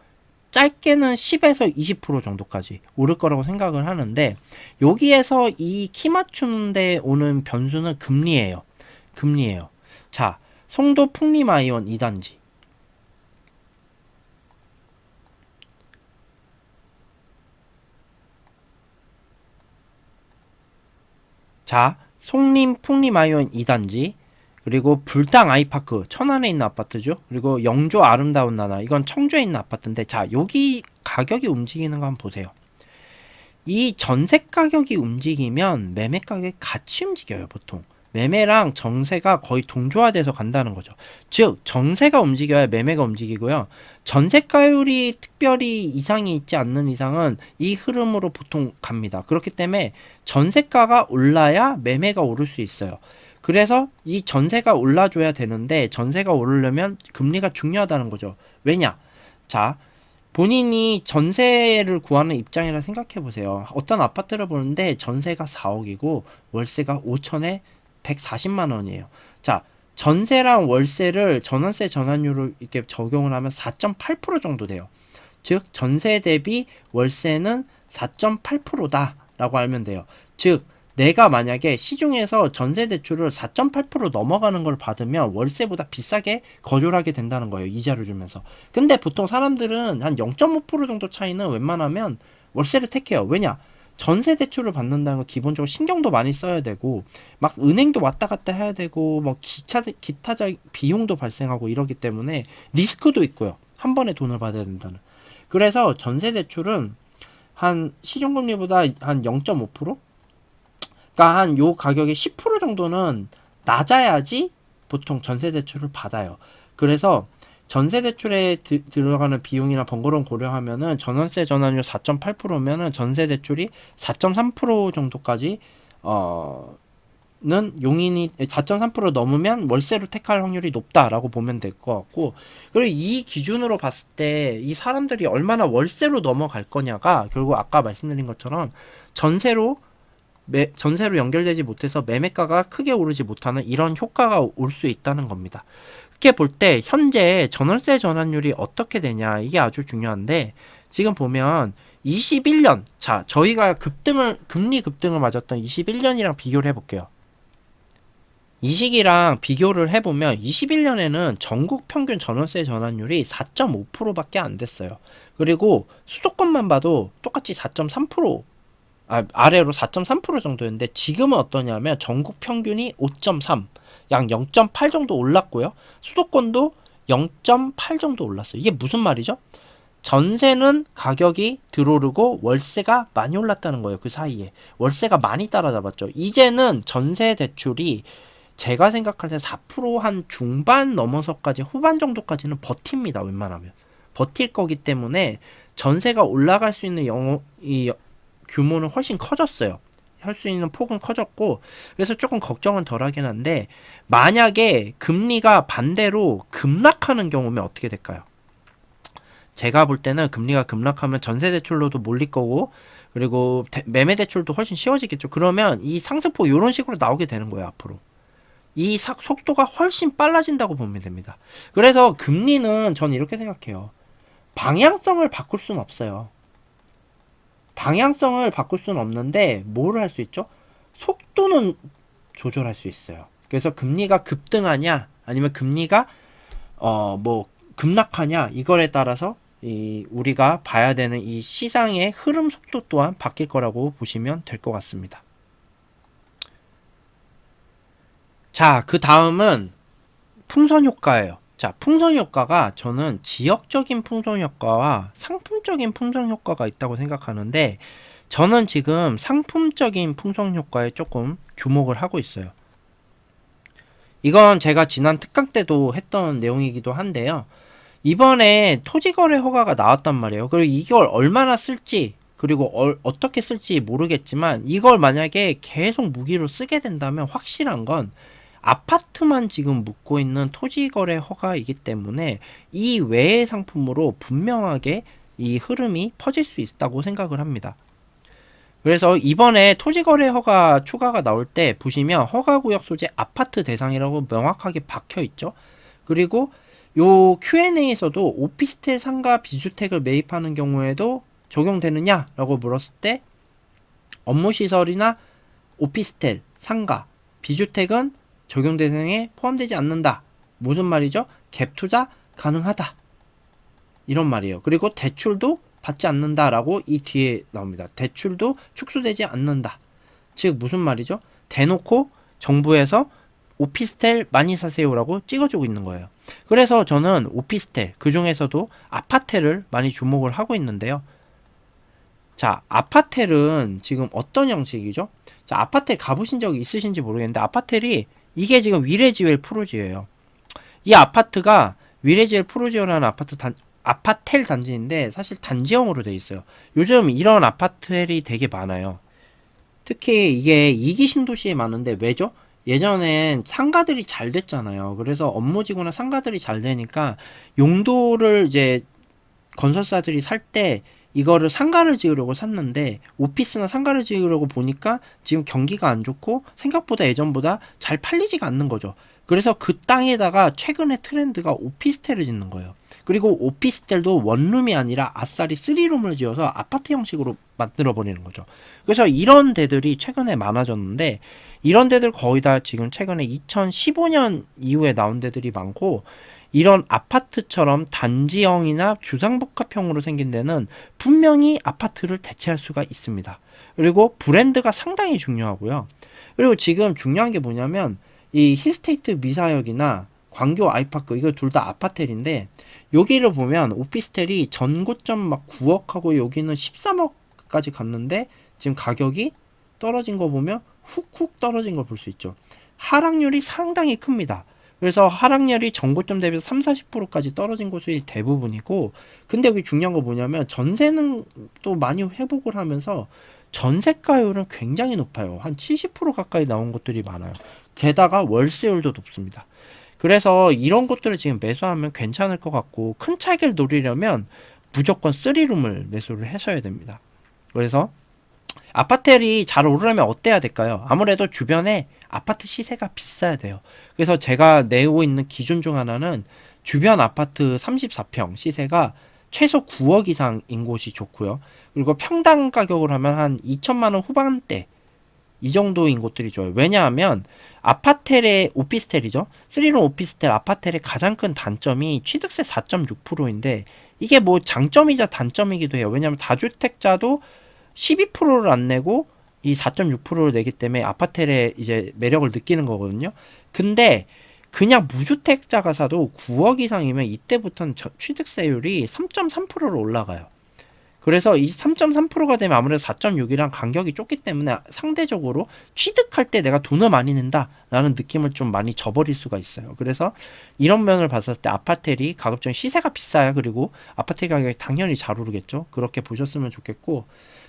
짧게는 10에서 20% 정도까지 오를 거라고 생각을 하는데 여기에서 이 키 맞추는데 오는 변수는 금리예요. 자, 송도 풍림아이온 2단지. 자, 송림 풍림아이온 2단지. 그리고 불당 아이파크 천안에 있는 아파트죠. 그리고 영조 아름다운 나라 이건 청주에 있는 아파트인데 자, 여기 가격이 움직이는 거 한번 보세요. 이 전세 가격이 움직이면 매매 가격이 같이 움직여요, 보통. 매매랑 정세가 거의 동조화돼서 간다는 거죠. 즉 정세가 움직여야 매매가 움직이고요. 전세가율이 특별히 이상이 있지 않는 이상은 이 흐름으로 보통 갑니다. 그렇기 때문에 전세가가 올라야 매매가 오를 수 있어요. 그래서 이 전세가 올라줘야 되는데 전세가 오르려면 금리가 중요하다는 거죠. 왜냐? 자, 본인이 전세를 구하는 입장이라 생각해 보세요. 어떤 아파트를 보는데 전세가 4억이고 월세가 5천에 140만 원이에요. 자, 전세랑 월세를 전월세 전환율을 이렇게 적용을 하면 4.8% 정도 돼요. 즉, 전세 대비 월세는 4.8%다 라고 알면 돼요. 즉, 내가 만약에 시중에서 전세 대출을 4.8% 넘어가는 걸 받으면 월세보다 비싸게 거주를 하게 된다는 거예요. 이자를 주면서. 근데 보통 사람들은 한 0.5% 정도 차이는 웬만하면 월세를 택해요. 왜냐? 전세 대출을 받는다는 건 기본적으로 신경도 많이 써야 되고 막 은행도 왔다 갔다 해야 되고 뭐 기타적 비용도 발생하고 이러기 때문에 리스크도 있고요. 한 번에 돈을 받아야 된다는. 그래서 전세 대출은 한 시중금리보다 한 0.5%? 그러니까 한 요 가격의 10% 정도는 낮아야지 보통 전세 대출을 받아요. 그래서 전세 대출에 들어가는 비용이나 번거로움 고려하면은 전월세 전환율 4.8%면은 전세 대출이 4.3% 정도까지 는 용인이 4.3% 넘으면 월세로 택할 확률이 높다라고 보면 될 것 같고, 그리고 이 기준으로 봤을 때 이 사람들이 얼마나 월세로 넘어갈 거냐가 결국 아까 말씀드린 것처럼 전세로 전세로 연결되지 못해서 매매가가 크게 오르지 못하는 이런 효과가 올 수 있다는 겁니다. 이렇게 볼 때 현재 전월세 전환율이 어떻게 되냐 이게 아주 중요한데, 지금 보면 21년, 자 저희가 금리 급등을 맞았던 21년이랑 비교를 해볼게요. 이 시기랑 비교를 해보면 21년에는 전국 평균 전월세 전환율이 4.5%밖에 안 됐어요. 그리고 수도권만 봐도 똑같이 4.3%, 아래로 4.3% 정도였는데 지금은 어떠냐면 전국 평균이 5.3, 약 0.8 정도 올랐고요. 수도권도 0.8 정도 올랐어요. 이게 무슨 말이죠? 전세는 가격이 들오르고 월세가 많이 올랐다는 거예요. 그 사이에 월세가 많이 따라잡았죠. 이제는 전세 대출이 제가 생각할 때 4%한 중반 넘어서까지 후반 정도까지는 버팁니다. 웬만하면 버틸 거기 때문에 전세가 올라갈 수 있는 이 규모는 훨씬 커졌어요. 할 수 있는 폭은 커졌고, 그래서 조금 걱정은 덜 하긴 한데, 만약에 금리가 반대로 급락하는 경우면 어떻게 될까요? 제가 볼 때는 금리가 급락하면 전세 대출로도 몰릴 거고, 그리고 매매 대출도 훨씬 쉬워지겠죠. 그러면 이 상승폭 이런 식으로 나오게 되는 거예요. 앞으로 이 속도가 훨씬 빨라진다고 보면 됩니다. 그래서 금리는 저는 이렇게 생각해요. 방향성을 바꿀 수는 없어요. 방향성을 바꿀 수는 없는데 뭐를 할 수 있죠? 속도는 조절할 수 있어요. 그래서 금리가 급등하냐 아니면 금리가 뭐 급락하냐 이거에 따라서 우리가 봐야 되는 이 시장의 흐름 속도 또한 바뀔 거라고 보시면 될 것 같습니다. 자, 그 다음은 풍선 효과예요. 자, 풍선 효과가 저는 지역적인 풍선 효과와 상품적인 풍선 효과가 있다고 생각하는데, 저는 지금 상품적인 풍선 효과에 조금 주목을 하고 있어요. 이건 제가 지난 특강 때도 했던 내용이기도 한데요. 이번에 토지거래 허가가 나왔단 말이에요. 그리고 이걸 얼마나 쓸지, 그리고 어떻게 쓸지 모르겠지만 이걸 만약에 계속 무기로 쓰게 된다면 확실한 건 아파트만 지금 묻고 있는 토지거래 허가이기 때문에 이 외의 상품으로 분명하게 이 흐름이 퍼질 수 있다고 생각을 합니다. 그래서 이번에 토지거래 허가 추가가 나올 때 보시면 허가구역 소재 아파트 대상이라고 명확하게 박혀있죠. 그리고 요 Q&A에서도 오피스텔 상가 비주택을 매입하는 경우에도 적용되느냐 라고 물었을 때 업무시설이나 오피스텔, 상가, 비주택은 적용 대상에 포함되지 않는다. 무슨 말이죠? 갭 투자 가능하다. 이런 말이에요. 그리고 대출도 받지 않는다라고 이 뒤에 나옵니다. 대출도 축소되지 않는다. 즉 무슨 말이죠? 대놓고 정부에서 오피스텔 많이 사세요라고 찍어주고 있는 거예요. 그래서 저는 오피스텔, 그 중에서도 아파텔을 많이 주목을 하고 있는데요. 자, 아파텔은 지금 어떤 형식이죠? 자, 아파텔 가보신 적 있으신지 모르겠는데 아파텔이 이게 지금 위레지웰 프루지오예요. 이 아파트가 위레지웰 프루지오라는 아파텔 단지인데 사실 단지형으로 돼 있어요. 요즘 이런 아파텔이 되게 많아요. 특히 이게 이기 신도시에 많은데 왜죠? 예전엔 상가들이 잘 됐잖아요. 그래서 업무지구나 상가들이 잘 되니까 용도를 이제 건설사들이 살 때 이거를 상가를 지으려고 샀는데 오피스나 상가를 지으려고 보니까 지금 경기가 안 좋고 생각보다 예전보다 잘 팔리지가 않는 거죠. 그래서 그 땅에다가 최근에 트렌드가 오피스텔을 짓는 거예요. 그리고 오피스텔도 원룸이 아니라 아싸리 3룸을 지어서 아파트 형식으로 만들어 버리는 거죠. 그래서 이런 데들이 최근에 많아졌는데 이런 데들 거의 다 지금 최근에 2015년 이후에 나온 데들이 많고, 이런 아파트처럼 단지형이나 주상복합형으로 생긴 데는 분명히 아파트를 대체할 수가 있습니다. 그리고 브랜드가 상당히 중요하고요. 그리고 지금 중요한 게 뭐냐면 이 힐스테이트 미사역이나 광교 아이파크 이거 둘 다 아파텔인데 여기를 보면 오피스텔이 전고점 막 9억하고 여기는 13억까지 갔는데 지금 가격이 떨어진 거 보면 훅훅 떨어진 걸 볼 수 있죠. 하락률이 상당히 큽니다. 그래서 하락률이 전고점 대비해서 3, 40%까지 떨어진 곳이 대부분이고, 근데 여기 중요한 거 뭐냐면 전세는 또 많이 회복을 하면서 전세가율은 굉장히 높아요. 한 70% 가까이 나온 것들이 많아요. 게다가 월세율도 높습니다. 그래서 이런 것들을 지금 매수하면 괜찮을 것 같고, 큰 차익을 노리려면 무조건 3룸을 매수를 하셔야 됩니다. 그래서 아파텔이 잘 오르려면 어때야 될까요? 아무래도 주변에 아파트 시세가 비싸야 돼요. 그래서 제가 내고 있는 기준 중 하나는 주변 아파트 34평 시세가 최소 9억 이상인 곳이 좋고요. 그리고 평당 가격을 하면 한 2천만 원 후반대 이 정도인 곳들이 좋아요. 왜냐하면 아파텔의 오피스텔이죠. 3룸 오피스텔 아파텔의 가장 큰 단점이 취득세 4.6%인데 이게 뭐 장점이자 단점이기도 해요. 왜냐하면 다주택자도 12%를 안 내고 이 4.6%를 내기 때문에 아파텔의 이제 매력을 느끼는 거거든요. 근데 그냥 무주택자가 사도 9억 이상이면 이때부터는 취득세율이 3.3%로 올라가요. 그래서 이 3.3%가 되면 아무래도 4.6이랑 간격이 좁기 때문에 상대적으로 취득할 때 내가 돈을 많이 낸다라는 느낌을 좀 많이 저버릴 수가 있어요. 그래서 이런 면을 봤을 때 아파텔이 가급적 시세가 비싸요. 그리고 아파트 가격이 당연히 잘 오르겠죠. 그렇게 보셨으면 좋겠고,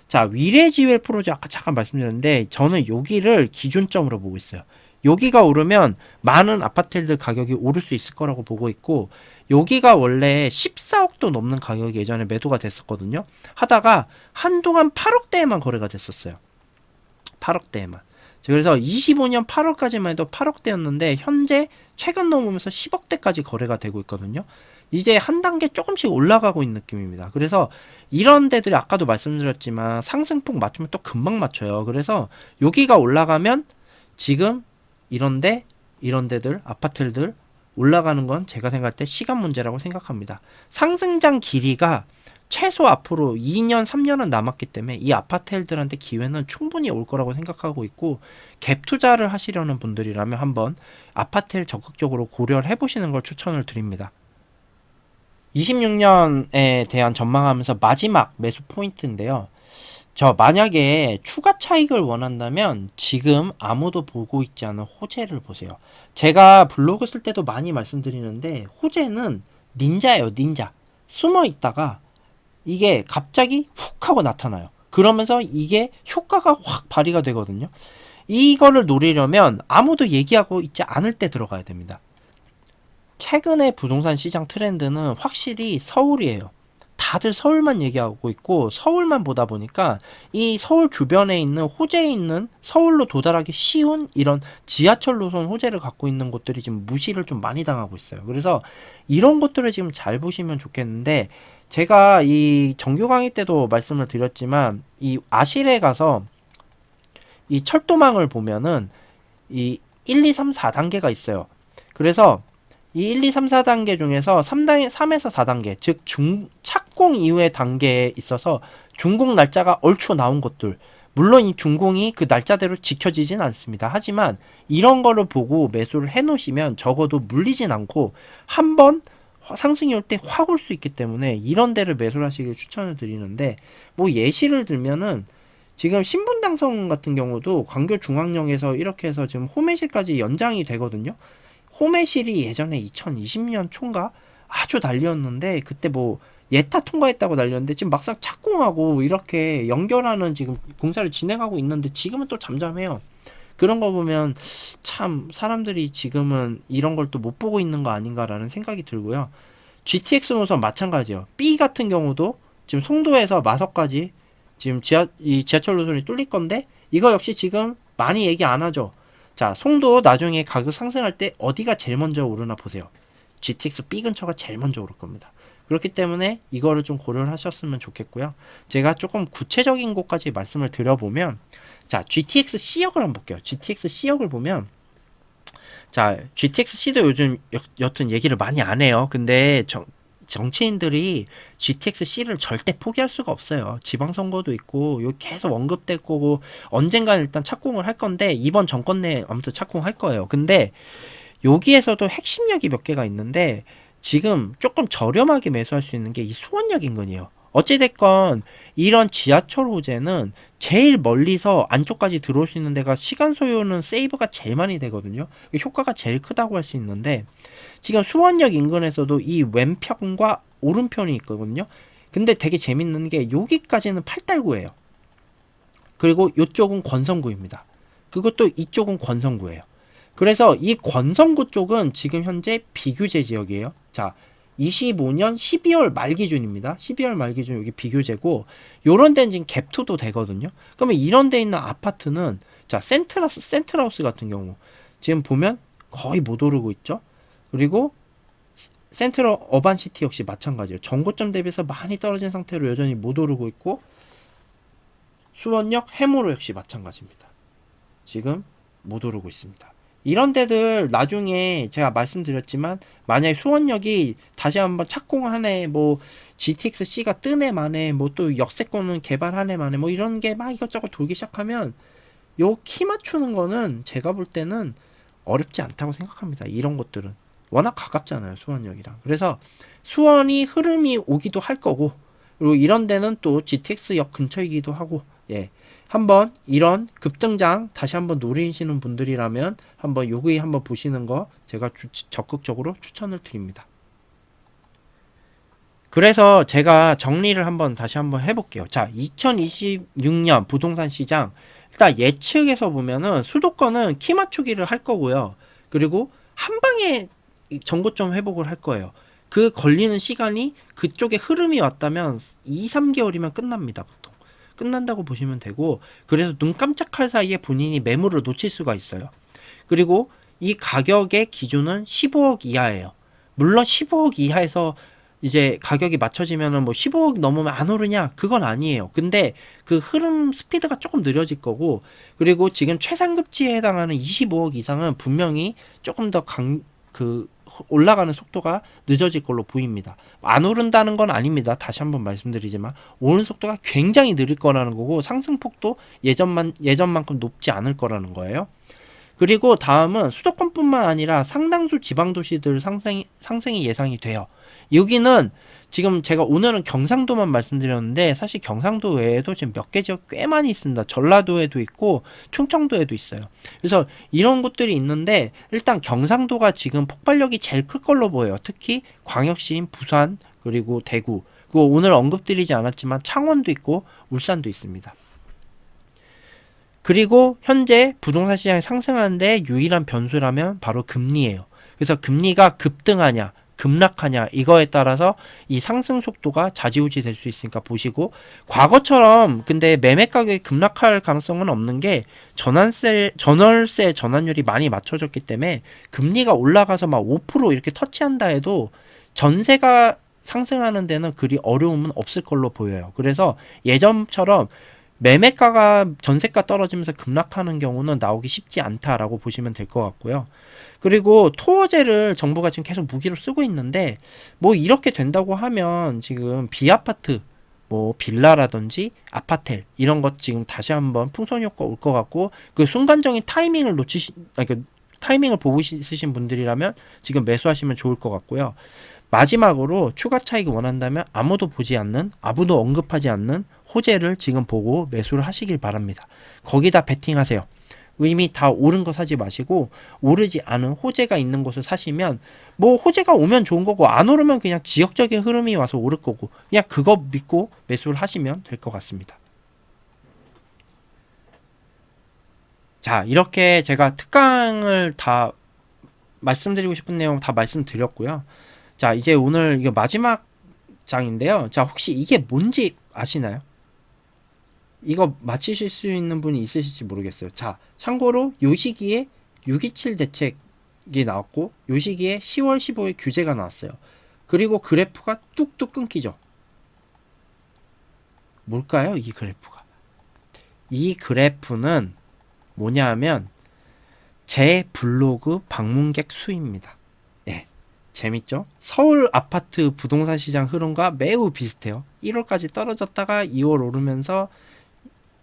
자, 위례지회 프로젝트 아까 잠깐 말씀드렸는데 저는 여기를 기준점으로 보고 있어요. 여기가 오르면 많은 아파트들 가격이 오를 수 있을 거라고 보고 있고, 여기가 원래 14억도 넘는 가격이 예전에 매도가 됐었거든요. 하다가 한동안 8억대에만 거래가 됐었어요. 8억대에만. 그래서 25년 8월까지만 해도 8억대였는데 현재 최근 넘으면서 10억대까지 거래가 되고 있거든요. 이제 한 단계 조금씩 올라가고 있는 느낌입니다. 그래서 이런 데들이 아까도 말씀드렸지만 상승폭 맞추면 또 금방 맞춰요. 그래서 여기가 올라가면 지금 이런 데들 아파트들 올라가는 건 제가 생각할 때 시간 문제라고 생각합니다. 상승장 길이가 최소 앞으로 2년, 3년은 남았기 때문에 이 아파트들한테 기회는 충분히 올 거라고 생각하고 있고, 갭 투자를 하시려는 분들이라면 한번 아파트를 적극적으로 고려를 해보시는 걸 추천을 드립니다. 26년에 대한 전망하면서 마지막 매수 포인트인데요. 저 만약에 추가 차익을 원한다면 지금 아무도 보고 있지 않은 호재를 보세요. 제가 블로그 쓸 때도 많이 말씀드리는데 호재는 닌자예요. 닌자. 숨어 있다가 이게 갑자기 훅 하고 나타나요. 그러면서 이게 효과가 확 발휘가 되거든요. 이거를 노리려면 아무도 얘기하고 있지 않을 때 들어가야 됩니다. 최근의 부동산 시장 트렌드는 확실히 서울이에요. 다들 서울만 얘기하고 있고 서울만 보다 보니까 이 서울 주변에 있는 호재에 있는 서울로 도달하기 쉬운 이런 지하철 노선 호재를 갖고 있는 곳들이 지금 무시를 좀 많이 당하고 있어요. 그래서 이런 것들을 지금 잘 보시면 좋겠는데, 제가 이 정규 강의 때도 말씀을 드렸지만 이 아실에 가서 이 철도망을 보면은 이 1, 2, 3, 4단계가 있어요. 그래서 이 1, 2, 3, 4단계 중에서 3에서 4단계, 즉 착공 이후의 단계에 있어서 준공 날짜가 얼추 나온 것들, 물론 이 준공이 그 날짜대로 지켜지진 않습니다. 하지만 이런 거를 보고 매수를 해 놓으시면 적어도 물리진 않고 한번 상승이 올 때 확 올 수 있기 때문에 이런 데를 매수를 하시길 추천을 드리는데, 뭐 예시를 들면은 지금 신분당선 같은 경우도 광교중앙역에서 이렇게 해서 지금 호매실까지 연장이 되거든요. 호매실이 예전에 2020년 초인가 아주 난리였는데, 그때 뭐 예타 통과했다고 난리였는데 지금 막상 착공하고 이렇게 연결하는 지금 공사를 진행하고 있는데 지금은 또 잠잠해요. 그런 거 보면 참 사람들이 지금은 이런 걸 또 못 보고 있는 거 아닌가라는 생각이 들고요. GTX 노선 마찬가지요. B 같은 경우도 지금 송도에서 마석까지 지금 지하철 노선이 뚫릴 건데 이거 역시 지금 많이 얘기 안 하죠. 자, 송도 나중에 가격 상승할 때 어디가 제일 먼저 오르나 보세요. GTX B 근처가 제일 먼저 오를 겁니다. 그렇기 때문에 이거를 좀 고려를 하셨으면 좋겠고요. 제가 조금 구체적인 곳까지 말씀을 드려보면, 자, GTX C역을 한번 볼게요. GTX C역을 보면, 자, GTX C도 요즘 여튼 얘기를 많이 안 해요. 근데 정치인들이 GTX-C를 절대 포기할 수가 없어요. 지방선거도 있고 요 계속 언급될 거고 언젠간 일단 착공을 할 건데 이번 정권 내에 아무튼 착공할 거예요. 근데 여기에서도 핵심역이 몇 개가 있는데 지금 조금 저렴하게 매수할 수 있는 게 이 수원역 인근이에요. 어찌됐건 이런 지하철 호재는 제일 멀리서 안쪽까지 들어올 수 있는 데가 시간 소요는 세이브가 제일 많이 되거든요. 효과가 제일 크다고 할 수 있는데 지금 수원역 인근에서도 이 왼편과 오른편이 있거든요. 근데 되게 재밌는 게 여기까지는 팔달구예요. 그리고 이쪽은 권성구입니다. 그것도 이쪽은 권성구예요. 그래서 이 권성구 쪽은 지금 현재 비규제 지역이에요. 자, 25년 12월 말 기준입니다. 12월 말 기준 여기 비교재고 요런 데는 지금 갭투도 되거든요. 그러면 이런 데 있는 아파트는 자, 센트라우스 같은 경우 지금 보면 거의 못 오르고 있죠. 그리고 센트럴 어반시티 역시 마찬가지예요. 정고점 대비해서 많이 떨어진 상태로 여전히 못 오르고 있고 수원역 해무로 역시 마찬가지입니다. 지금 못 오르고 있습니다. 이런 데들 나중에 제가 말씀드렸지만 만약에 수원역이 다시 한번 착공하네 뭐 GTX-C가 뜨네 만에 뭐 또 역세권은 개발하네 만에 뭐 이런 게 막 이것저것 돌기 시작하면 요 키 맞추는 거는 제가 볼 때는 어렵지 않다고 생각합니다. 이런 것들은 워낙 가깝잖아요 수원역이랑. 그래서 수원이 흐름이 오기도 할 거고 그리고 이런 데는 또 GTX역 근처이기도 하고 예. 한번 이런 급등장 다시 한번 노리시는 분들이라면 한번 여기 한번 보시는 거 제가 적극적으로 추천을 드립니다. 그래서 제가 정리를 한번 다시 한번 해볼게요. 자, 2026년 부동산 시장 일단 예측에서 보면은 수도권은 키 맞추기를 할 거고요. 그리고 한 방에 정고점 회복을 할 거예요. 그 걸리는 시간이 그쪽에 흐름이 왔다면 2, 3개월이면 끝납니다. 보통. 끝난다고 보시면 되고 그래서 눈 깜짝할 사이에 본인이 매물을 놓칠 수가 있어요. 그리고 이 가격의 기준은 15억 이하예요. 물론 15억 이하에서 이제 가격이 맞춰지면은 뭐 15억 넘으면 안 오르냐? 그건 아니에요. 근데 그 흐름 스피드가 조금 느려질 거고 그리고 지금 최상급지에 해당하는 25억 이상은 분명히 조금 더 올라가는 속도가 늦어질 걸로 보입니다. 안 오른다는 건 아닙니다. 다시 한번 말씀드리지만 오른 속도가 굉장히 느릴 거라는 거고 상승폭도 예전만큼 높지 않을 거라는 거예요. 그리고 다음은 수도권뿐만 아니라 상당수 지방도시들 상승이 예상이 돼요. 여기는 지금 제가 오늘은 경상도만 말씀드렸는데 사실 경상도 외에도 지금 몇 개 지역 꽤 많이 있습니다. 전라도에도 있고 충청도에도 있어요. 그래서 이런 곳들이 있는데 일단 경상도가 지금 폭발력이 제일 클 걸로 보여요. 특히 광역시인 부산 그리고 대구 그리고 오늘 언급드리지 않았지만 창원도 있고 울산도 있습니다. 그리고 현재 부동산 시장이 상승하는데 유일한 변수라면 바로 금리예요. 그래서 금리가 급등하냐 급락하냐 이거에 따라서 이 상승 속도가 좌지우지 될 수 있으니까 보시고 과거처럼 근데 매매 가격이 급락할 가능성은 없는 게 전월세 전환율이 많이 맞춰졌기 때문에 금리가 올라가서 막 5% 이렇게 터치한다 해도 전세가 상승하는 데는 그리 어려움은 없을 걸로 보여요. 그래서 예전처럼 매매가가 전세가 떨어지면서 급락하는 경우는 나오기 쉽지 않다라고 보시면 될 것 같고요. 그리고 토어제를 정부가 지금 계속 무기로 쓰고 있는데 뭐 이렇게 된다고 하면 지금 비아파트 뭐 빌라라든지 아파텔 이런 것 지금 다시 한번 풍선 효과 올 것 같고 그 순간적인 타이밍을 보고 있으신 분들이라면 지금 매수하시면 좋을 것 같고요. 마지막으로 추가 차익을 원한다면 아무도 보지 않는 아무도 언급하지 않는 호재를 지금 보고 매수를 하시길 바랍니다. 거기다 베팅하세요. 이미 다 오른 거 사지 마시고 오르지 않은 호재가 있는 곳을 사시면 뭐 호재가 오면 좋은 거고 안 오르면 그냥 지역적인 흐름이 와서 오를 거고 그냥 그거 믿고 매수를 하시면 될 것 같습니다. 자, 이렇게 제가 특강을 다 말씀드리고 싶은 내용 다 말씀드렸고요. 자, 이제 오늘 이거 마지막 장인데요. 자, 혹시 이게 뭔지 아시나요? 이거 맞히실 수 있는 분이 있으실지 모르겠어요. 자, 참고로 요 시기에 6.27 대책이 나왔고 요 시기에 10월 15일 규제가 나왔어요. 그리고 그래프가 뚝뚝 끊기죠. 뭘까요? 이 그래프가. 이 그래프는 뭐냐 하면 제 블로그 방문객 수입니다. 예. 재밌죠? 서울 아파트 부동산 시장 흐름과 매우 비슷해요. 1월까지 떨어졌다가 2월 오르면서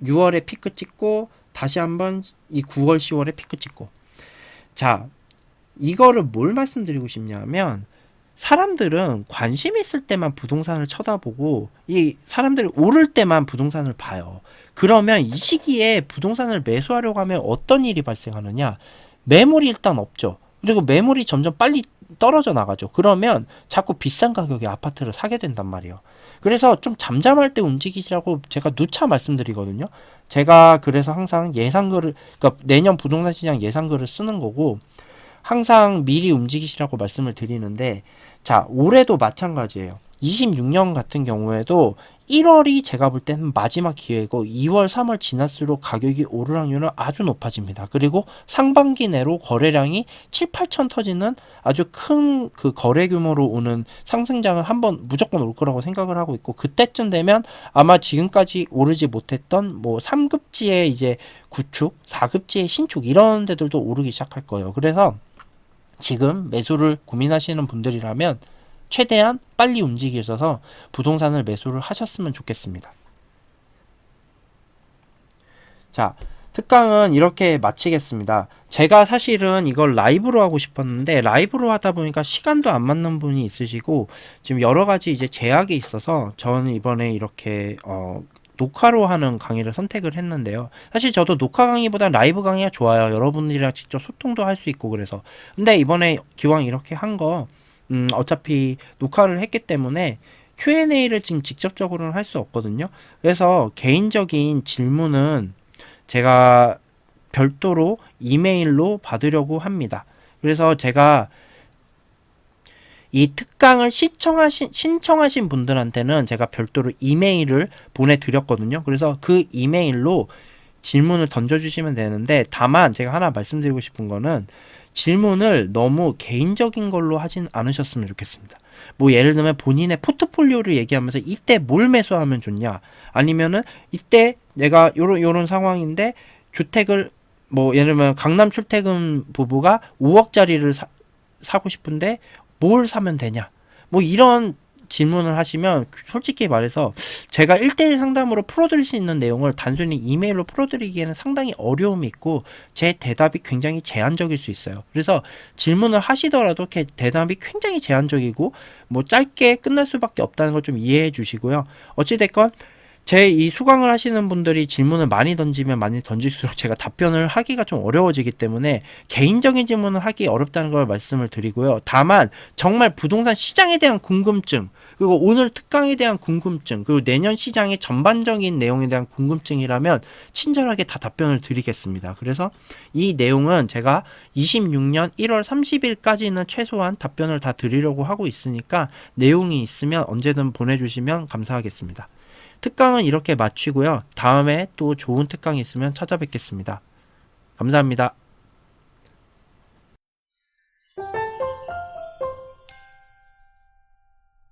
6월에 피크 찍고 다시 한번 이 9월, 10월에 피크 찍고. 자, 이거를 뭘 말씀드리고 싶냐면 사람들은 관심 있을 때만 부동산을 쳐다보고 이 사람들이 오를 때만 부동산을 봐요. 그러면 이 시기에 부동산을 매수하려고 하면 어떤 일이 발생하느냐? 매물이 일단 없죠. 그리고 매물이 점점 빨리 떨어져 나가죠. 그러면 자꾸 비싼 가격에 아파트를 사게 된단 말이에요. 그래서 좀 잠잠할 때 움직이시라고 제가 누차 말씀드리거든요. 제가 그래서 항상 예상글을, 그러니까 내년 부동산 시장 예상글을 쓰는 거고, 항상 미리 움직이시라고 말씀을 드리는데, 자, 올해도 마찬가지예요. 26년 같은 경우에도 1월이 제가 볼 때는 마지막 기회고 2월, 3월 지날수록 가격이 오를 확률은 아주 높아집니다. 그리고 상반기 내로 거래량이 7, 8천 터지는 아주 큰 그 거래 규모로 오는 상승장은 한번 무조건 올 거라고 생각을 하고 있고, 그때쯤 되면 아마 지금까지 오르지 못했던 뭐 3급지의 이제 구축, 4급지의 신축 이런 데들도 오르기 시작할 거예요. 그래서 지금 매수를 고민하시는 분들이라면 최대한 빨리 움직이셔서 부동산을 매수를 하셨으면 좋겠습니다. 자, 특강은 이렇게 마치겠습니다. 제가 사실은 이걸 라이브로 하고 싶었는데 라이브로 하다 보니까 시간도 안 맞는 분이 있으시고 지금 여러 가지 이제 제약이 있어서 저는 이번에 이렇게 녹화로 하는 강의를 선택을 했는데요. 사실 저도 녹화 강의보다 라이브 강의가 좋아요. 여러분들이랑 직접 소통도 할 수 있고 그래서. 근데 이번에 기왕 이렇게 한 거 어차피 녹화를 했기 때문에 Q&A를 지금 직접적으로는 할 수 없거든요. 그래서 개인적인 질문은 제가 별도로 이메일로 받으려고 합니다. 그래서 제가 이 특강을 신청하신 분들한테는 제가 별도로 이메일을 보내드렸거든요. 그래서 그 이메일로 질문을 던져주시면 되는데, 다만 제가 하나 말씀드리고 싶은 거는 질문을 너무 개인적인 걸로 하진 않으셨으면 좋겠습니다. 뭐 예를 들면 본인의 포트폴리오를 얘기하면서 이때 뭘 매수하면 좋냐, 아니면은 이때 내가 요런 상황인데 주택을 뭐 예를 들면 강남 출퇴근 부부가 5억짜리를 사고 싶은데 뭘 사면 되냐, 뭐 이런 질문을 하시면 솔직히 말해서 제가 1대1 상담으로 풀어드릴 수 있는 내용을 단순히 이메일로 풀어드리기에는 상당히 어려움이 있고 제 대답이 굉장히 제한적일 수 있어요. 그래서 질문을 하시더라도 대답이 굉장히 제한적이고 뭐 짧게 끝날 수밖에 없다는 걸 좀 이해해 주시고요. 어찌됐건 제 이 수강을 하시는 분들이 질문을 많이 던지면 많이 던질수록 제가 답변을 하기가 좀 어려워지기 때문에 개인적인 질문을 하기 어렵다는 걸 말씀을 드리고요. 다만 정말 부동산 시장에 대한 궁금증, 그리고 오늘 특강에 대한 궁금증, 그리고 내년 시장의 전반적인 내용에 대한 궁금증이라면 친절하게 다 답변을 드리겠습니다. 그래서 이 내용은 제가 26년 1월 30일까지는 최소한 답변을 다 드리려고 하고 있으니까 내용이 있으면 언제든 보내주시면 감사하겠습니다. 특강은 이렇게 마치고요. 다음에 또 좋은 특강이 있으면 찾아뵙겠습니다. 감사합니다.